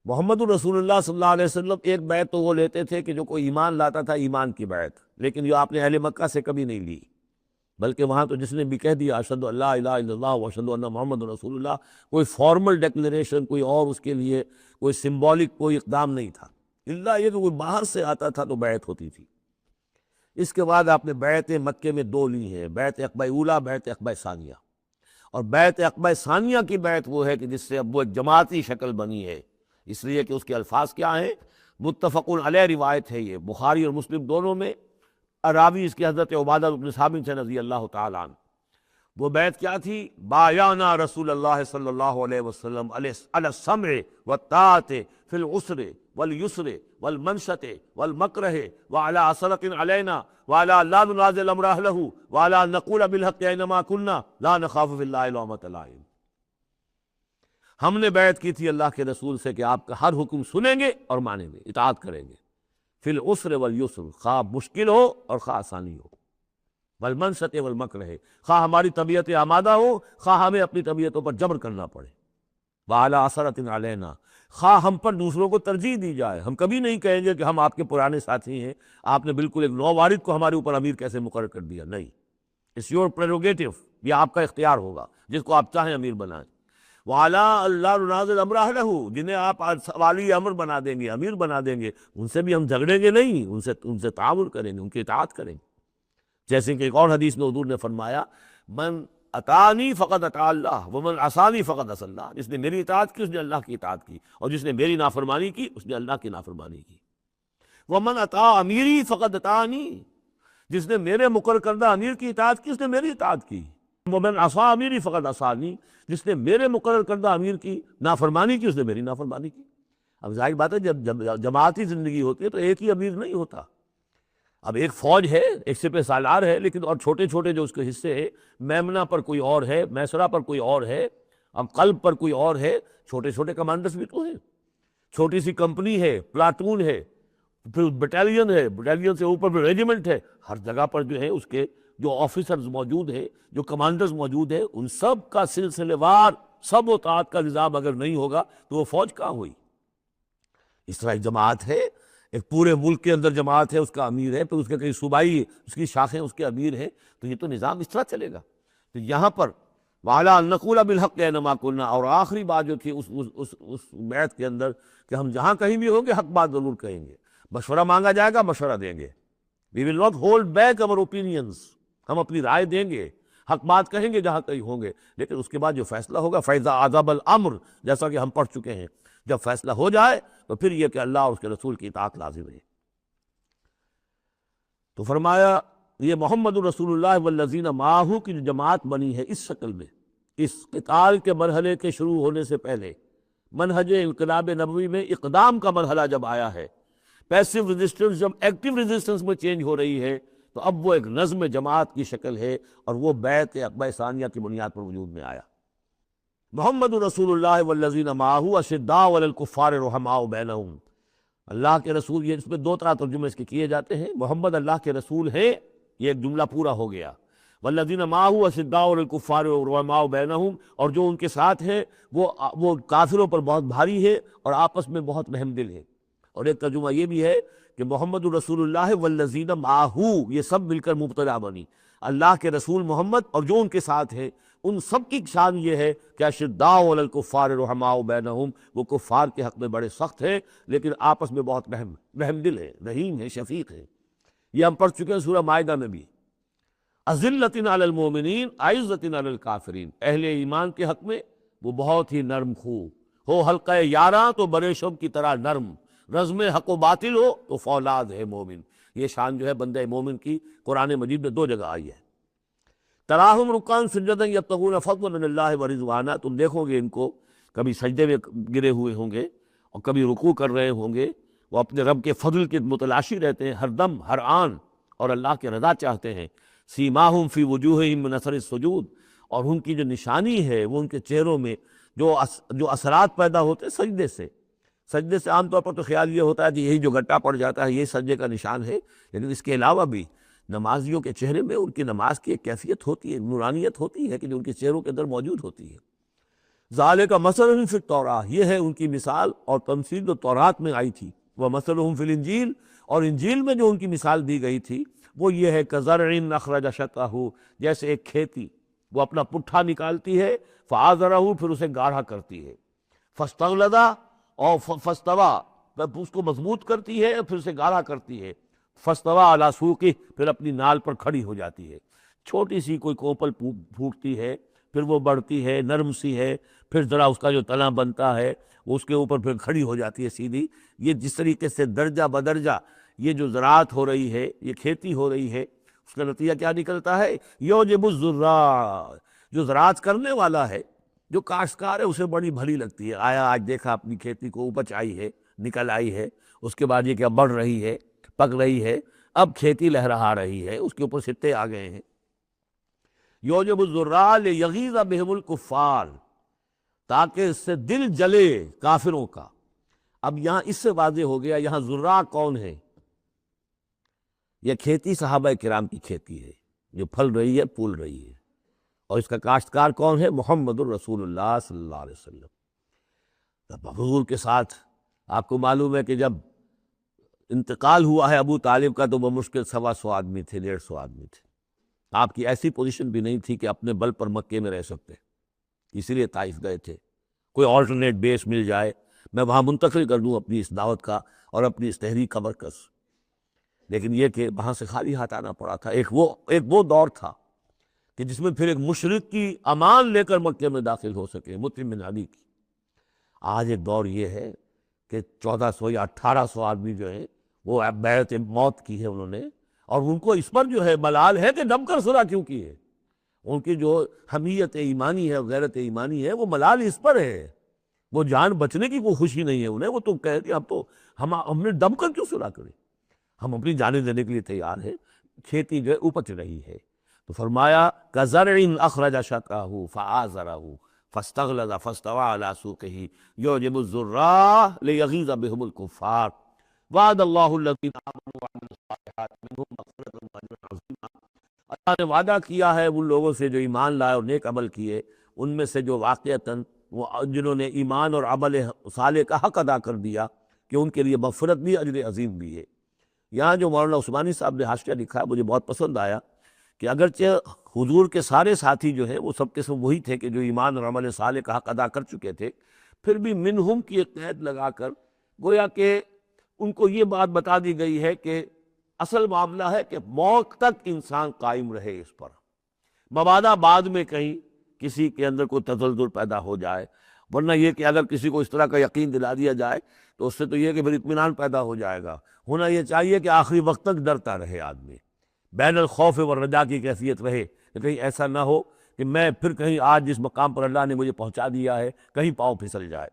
محمد الرسول اللہ صلی اللہ علیہ وسلم ایک بیعت تو وہ لیتے تھے کہ جو کوئی ایمان لاتا تھا، ایمان کی بیعت، لیکن یہ آپ نے اہل مکہ سے کبھی نہیں لی، بلکہ وہاں تو جس نے بھی کہہ دیا اشہد ان لا الہ الا اللہ واشہد ان محمد رسول اللہ، کوئی فارمل ڈیکلریشن، کوئی اور اس کے لیے کوئی سمبولک کوئی اقدام نہیں تھا، اللہ یہ کہ کوئی باہر سے آتا تھا تو بیعت ہوتی تھی۔ اس کے بعد آپ نے بیعت مکے میں 2 لی ہیں، بیعت عقبہ اولیٰ، بیعت عقبہ ثانیہ۔ اور بیعت عقبہ ثانیہ کی بیعت وہ ہے کہ جس سے اب وہ ایک جماعتی شکل بنی ہے، اس لیے کہ اس کے الفاظ کیا ہیں؟ متفق علیہ روایت ہے، یہ بخاری اور مسلم دونوں میں، راوی اس کی حضرت عبادہ بن صامت سے رضی اللہ تعالیٰ عنہ۔ وہ بیعت کیا تھی؟ بایعنا رسول اللہ صلی اللہ علیہ وسلم علی السمع والطاعۃ فی العسر والیسر والمنشط والمکرہ وعلی عصرۃ علینا وعلی لا ننازع الامر اہلہ وعلی ان نقول بالحق اینما کنا لا نخاف فی اللہ لومۃ لائم۔ ہم نے بیعت کی تھی اللہ کے رسول سے کہ آپ کا ہر حکم سنیں گے اور مانیں گے، اطاعت کریں گے، فی العسر والیسر، خواہ مشکل ہو اور خواہ آسانی ہو، والمنشط والمکرہ، خواہ ہماری طبیعت آمادہ ہو، خواہ ہمیں اپنی طبیعتوں پر جبر کرنا پڑے، وعلی عصرۃ علینا، خواہ ہم پر دوسروں کو ترجیح دی جائے، ہم کبھی نہیں کہیں گے کہ ہم آپ کے پرانے ساتھی ہیں، آپ نے بالکل ایک نووارد کو ہمارے اوپر امیر کیسے مقرر کر دیا، نہیں، اٹس یور پریروگیٹو، یہ آپ کا اختیار ہوگا، جس کو آپ چاہیں امیر بنائیں۔ وعلیٰ اللہ ننازع الامر اہلہ، جنہیں آپ والی امر بنا دیں گے، امیر بنا دیں گے، ان سے بھی ہم جھگڑیں گے نہیں، ان سے تعاون کریں گے، ان کی اطاعت کریں گے۔ جیسے کہ ایک اور حدیث میں حضور نے فرمایا، من اطاعنی فقد اطاع اللہ ومن عصانی فقد عصی اللہ، جس نے میری اطاعت کی اس نے اللہ کی اطاعت کی، اور جس نے میری نافرمانی کی اس نے اللہ کی نافرمانی کی۔ ومن اطاع امیری فقد اطاعنی، جس نے میرے مقرر کردہ امیر کی اطاعت کی اس نے میری اطاعت کی، ومن عصا امیری فقد عصانی، جس نے میرے مقرر کردہ امیر کی نافرمانی کی اس نے میری نافرمانی کی۔ اب ظاہر بات ہے جب جماعتی زندگی ہوتی ہے تو ایک ہی امیر نہیں ہوتا، اب ایک فوج ہے، ایک سپہ سالار ہے، لیکن اور چھوٹے چھوٹے جو اس کے حصے ہیں، میمنہ پر کوئی اور ہے، میسرہ پر کوئی اور ہے، اب قلب پر کوئی اور ہے، چھوٹے چھوٹے کمانڈرز بھی تو ہیں، چھوٹی سی کمپنی ہے، پلاٹون ہے، پھر بٹالین ہے، بٹالین سے اوپر پھر ریجیمنٹ ہے، ہر جگہ پر جو ہے اس کے جو آفیسرز موجود ہیں، جو کمانڈرز موجود ہیں، ان سب کا سلسلے وار سب و طاعت کا نظام اگر نہیں ہوگا تو وہ فوج کہاں ہوئی؟ اس طرح ایک جماعت ہے، ایک پورے ملک کے اندر جماعت ہے، اس کا امیر ہے، پھر اس کے کئی صوبائی اس کی شاخیں اس کے امیر ہیں، تو یہ تو نظام اس طرح چلے گا۔ تو یہاں پر وَعَلَىٰ أَن نَّقُولَ بِالْحَقِّ أَيْنَمَا كُنَّا، اور آخری بات جو تھی اس بیعت کے اندر کہ ہم جہاں کہیں بھی ہوں گے حق بات ضرور کہیں گے، مشورہ مانگا جائے گا مشورہ دیں گے، we will not hold back our opinions، ہم اپنی رائے دیں گے، حق بات کہیں گے جہاں کہیں ہوں گے، لیکن اس کے بعد جو فیصلہ ہوگا فَإِذَا عَزَبَ الْأَمْرُ، جیسا کہ ہم پڑھ چکے ہیں، جب فیصلہ ہو جائے تو پھر یہ کہ اللہ اور اس کے رسول کی اطاعت لازم ہے۔ تو فرمایا یہ محمد الرسول اللہ والذین معہ کی جو جماعت بنی ہے اس شکل میں، اس قتال کے مرحلے کے شروع ہونے سے پہلے، منہج انقلاب نبوی میں اقدام کا مرحلہ جب آیا ہے، پیسو ریزسٹنس جب ایکٹیو ریزسٹنس میں چینج ہو رہی ہے، تو اب وہ ایک نظم جماعت کی شکل ہے، اور وہ بیعت عقبہ ثانیہ کی بنیاد پر وجود میں آیا۔ محمد رسول اللہ والذین معہ اشداء علی الکفار رحماء بینہم، اللہ کے رسول، یہ اس میں دو طرح ترجمے اس کے کیے جاتے ہیں، محمد اللہ کے رسول ہیں، یہ ایک جملہ پورا ہو گیا، والذین معہ اشداء علی الکفار رحماء بینہم، اور جو ان کے ساتھ ہیں وہ کافروں پر بہت بھاری ہے اور آپس میں بہت رحم دل ہے۔ اور ایک ترجمہ یہ بھی ہے کہ محمد رسول اللہ والذین معہ، یہ سب مل کر مبتدا بنی، اللہ کے رسول محمد اور جو ان کے ساتھ ہیں ان سب کی شان یہ ہے کہ اشداء علی الکفار رحماء بینہم، وہ کفار کے حق میں بڑے سخت ہیں لیکن آپس میں بہت رحم دل ہے، رحیم ہے، شفیق ہے۔ یہ ہم پڑھ چکے ہیں سورہ مائدہ میں بھی، اذلۃ علی المؤمنین اعزۃ علی الکافرین، اہل ایمان کے حق میں وہ بہت ہی نرم خو ہو، حلقہ یاراں تو برے شب کی طرح نرم، رزم حق و باطل ہو تو فولاد ہے مومن۔ یہ شان جو ہے بندہ مومن کی قرآن مجید میں دو جگہ آئی ہے۔ تراہم رکعاً سجدا یبتغون فضلا من اللہ ورضوانا، تم دیکھو گے ان کو کبھی سجدے میں گرے ہوئے ہوں گے اور کبھی رکوع کر رہے ہوں گے، وہ اپنے رب کے فضل کے متلاشی رہتے ہیں ہر دم ہر آن، اور اللہ کی رضا چاہتے ہیں۔ سیماہم فی وجوہہم من اثر السجود، اور ان کی جو نشانی ہے وہ ان کے چہروں میں جو اثرات پیدا ہوتے ہیں سجدے سے۔ سجدے سے عام طور پر تو خیال یہ ہوتا ہے کہ یہی جو گٹا پڑ جاتا ہے یہ سجدے کا نشان ہے، لیکن اس کے علاوہ بھی نمازیوں کے چہرے میں ان کی نماز کی ایک کیفیت ہوتی ہے، نورانیت ہوتی ہے کہ جو ان کے چہروں کے اندر موجود ہوتی ہے۔ ذالک مثلہم فی التوراۃ، یہ ہے ان کی مثال اور تمثیل جو تورات میں آئی تھی، ومثلہم فی الانجیل، اور انجیل میں جو ان کی مثال دی گئی تھی وہ یہ ہے کزرع اخرج شطأہ، جیسے ایک کھیتی وہ اپنا پٹھا نکالتی ہے، فآزرہ، پھر اسے گاڑھا کرتی ہے، فاستغلظ، اور فاستوى، اس کو مضبوط کرتی ہے پھر اسے گاڑھا کرتی ہے، فاستوى علی سوقہ، پھر اپنی نال پر کھڑی ہو جاتی ہے۔ چھوٹی سی کوئی کوپل پھوٹتی ہے، پھر وہ بڑھتی ہے، نرم سی ہے، پھر ذرا اس کا جو تنا بنتا ہے وہ اس کے اوپر پھر کھڑی ہو جاتی ہے سیدھی۔ یہ جس طریقے سے درجہ بدرجہ یہ جو زراعت ہو رہی ہے، یہ کھیتی ہو رہی ہے، اس کا نتیجہ کیا نکلتا ہے؟ یعجب الزراع، جو زراعت کرنے والا ہے، جو کاشتکار ہے، اسے بڑی بھلی لگتی ہے، آیا آج دیکھا اپنی کھیتی کو اپج آئی ہے، نکل آئی ہے، اس کے بعد یہ کہ اب بڑھ رہی ہے، پک رہی ہے، اب کھیتی لہرا رہی ہے، اس کے اوپر سٹے آ گئے ہیں۔ یعجب الزراع لیغیظ بہم الکفار، تاکہ اس سے دل جلے کافروں کا۔ اب یہاں اس سے واضح ہو گیا یہاں زراع کون ہے؟ یہ کھیتی صحابہ کرام کی کھیتی ہے جو پھل رہی ہے، پھول رہی ہے، اور اس کا کاشتکار کون ہے؟ محمد الرسول اللہ صلی اللہ علیہ وسلم۔ حضور کے ساتھ آپ کو معلوم ہے کہ جب انتقال ہوا ہے ابو طالب کا تو وہ مشکل 125 آدمی تھے، 150 آدمی تھے، آپ کی ایسی پوزیشن بھی نہیں تھی کہ اپنے بل پر مکے میں رہ سکتے، اسی لیے طائف گئے تھے، کوئی آلٹرنیٹ بیس مل جائے میں وہاں منتقل کر دوں اپنی اس دعوت کا اور اپنی اس تحریک کا مرکز، لیکن یہ کہ وہاں سے خالی ہاتھ آنا پڑا تھا۔ ایک وہ دور تھا کہ جس میں پھر ایک مشرک کی امان لے کر مکے میں داخل ہو سکے، مطعم بن عدی کی۔ آج ایک دور یہ ہے کہ 1400 یا 1800 آدمی جو ہیں وہ بیعت موت کی ہے انہوں نے، اور ان کو اس پر جو ہے ملال ہے کہ دم کر صلح کیوں کی ہے۔ ان کی جو حمیت ایمانی ہے، غیرت ایمانی ہے، وہ ملال اس پر ہے، وہ جان بچنے کی کوئی خوشی نہیں ہے انہیں۔ وہ تو کہتے ہیں اب تو ہم نے دم کر کیوں صلح کرے، ہم اپنی جانیں دینے کے لیے تیار ہیں۔ کھیتی جو ہے اپج رہی ہے، تو فرمایا کزرع اخرج شطأہ فآزرہ فاستغلظ فاستوى على سوقه يعجب الزراع ليغيظ بهم الكفار وعد الله الذين آمنوا وعملوا الصالحات منهم مغفرة وأجرا عظيما۔ اللہ نے وعدہ کیا ہے ان لوگوں سے جو ایمان لائے اور نیک عمل کیے، ان میں سے جو واقعتاً جنہوں نے ایمان اور عمل صالح کا حق ادا کر دیا، کہ ان کے لیے مغفرت بھی اجر عظیم بھی ہے۔ یہاں جو مولانا عثمانی صاحب نے حاشیہ لکھا ہے مجھے بہت پسند آیا، کہ اگرچہ حضور کے سارے ساتھی جو ہیں وہ سب کے سب وہی تھے کہ جو ایمان اور عمل صالح کا حق ادا کر چکے تھے، پھر بھی منہم کی ایک قید لگا کر گویا کہ ان کو یہ بات بتا دی گئی ہے کہ اصل معاملہ ہے کہ موت تک انسان قائم رہے اس پر، مبادا بعد میں کہیں کسی کے اندر کوئی تزلزل پیدا ہو جائے، ورنہ یہ کہ اگر کسی کو اس طرح کا یقین دلا دیا جائے تو اس سے تو یہ کہ پھر اطمینان پیدا ہو جائے گا۔ ہونا یہ چاہیے کہ آخری وقت تک ڈرتا رہے آدمی، بین الخوف والرجا کی کیفیت رہے، کہ کہیں ایسا نہ ہو کہ میں پھر کہیں آج جس مقام پر اللہ نے مجھے پہنچا دیا ہے کہیں پاؤں پھسل جائے۔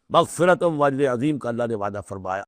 مغفرت و اجر عظیم کا اللہ نے وعدہ فرمایا۔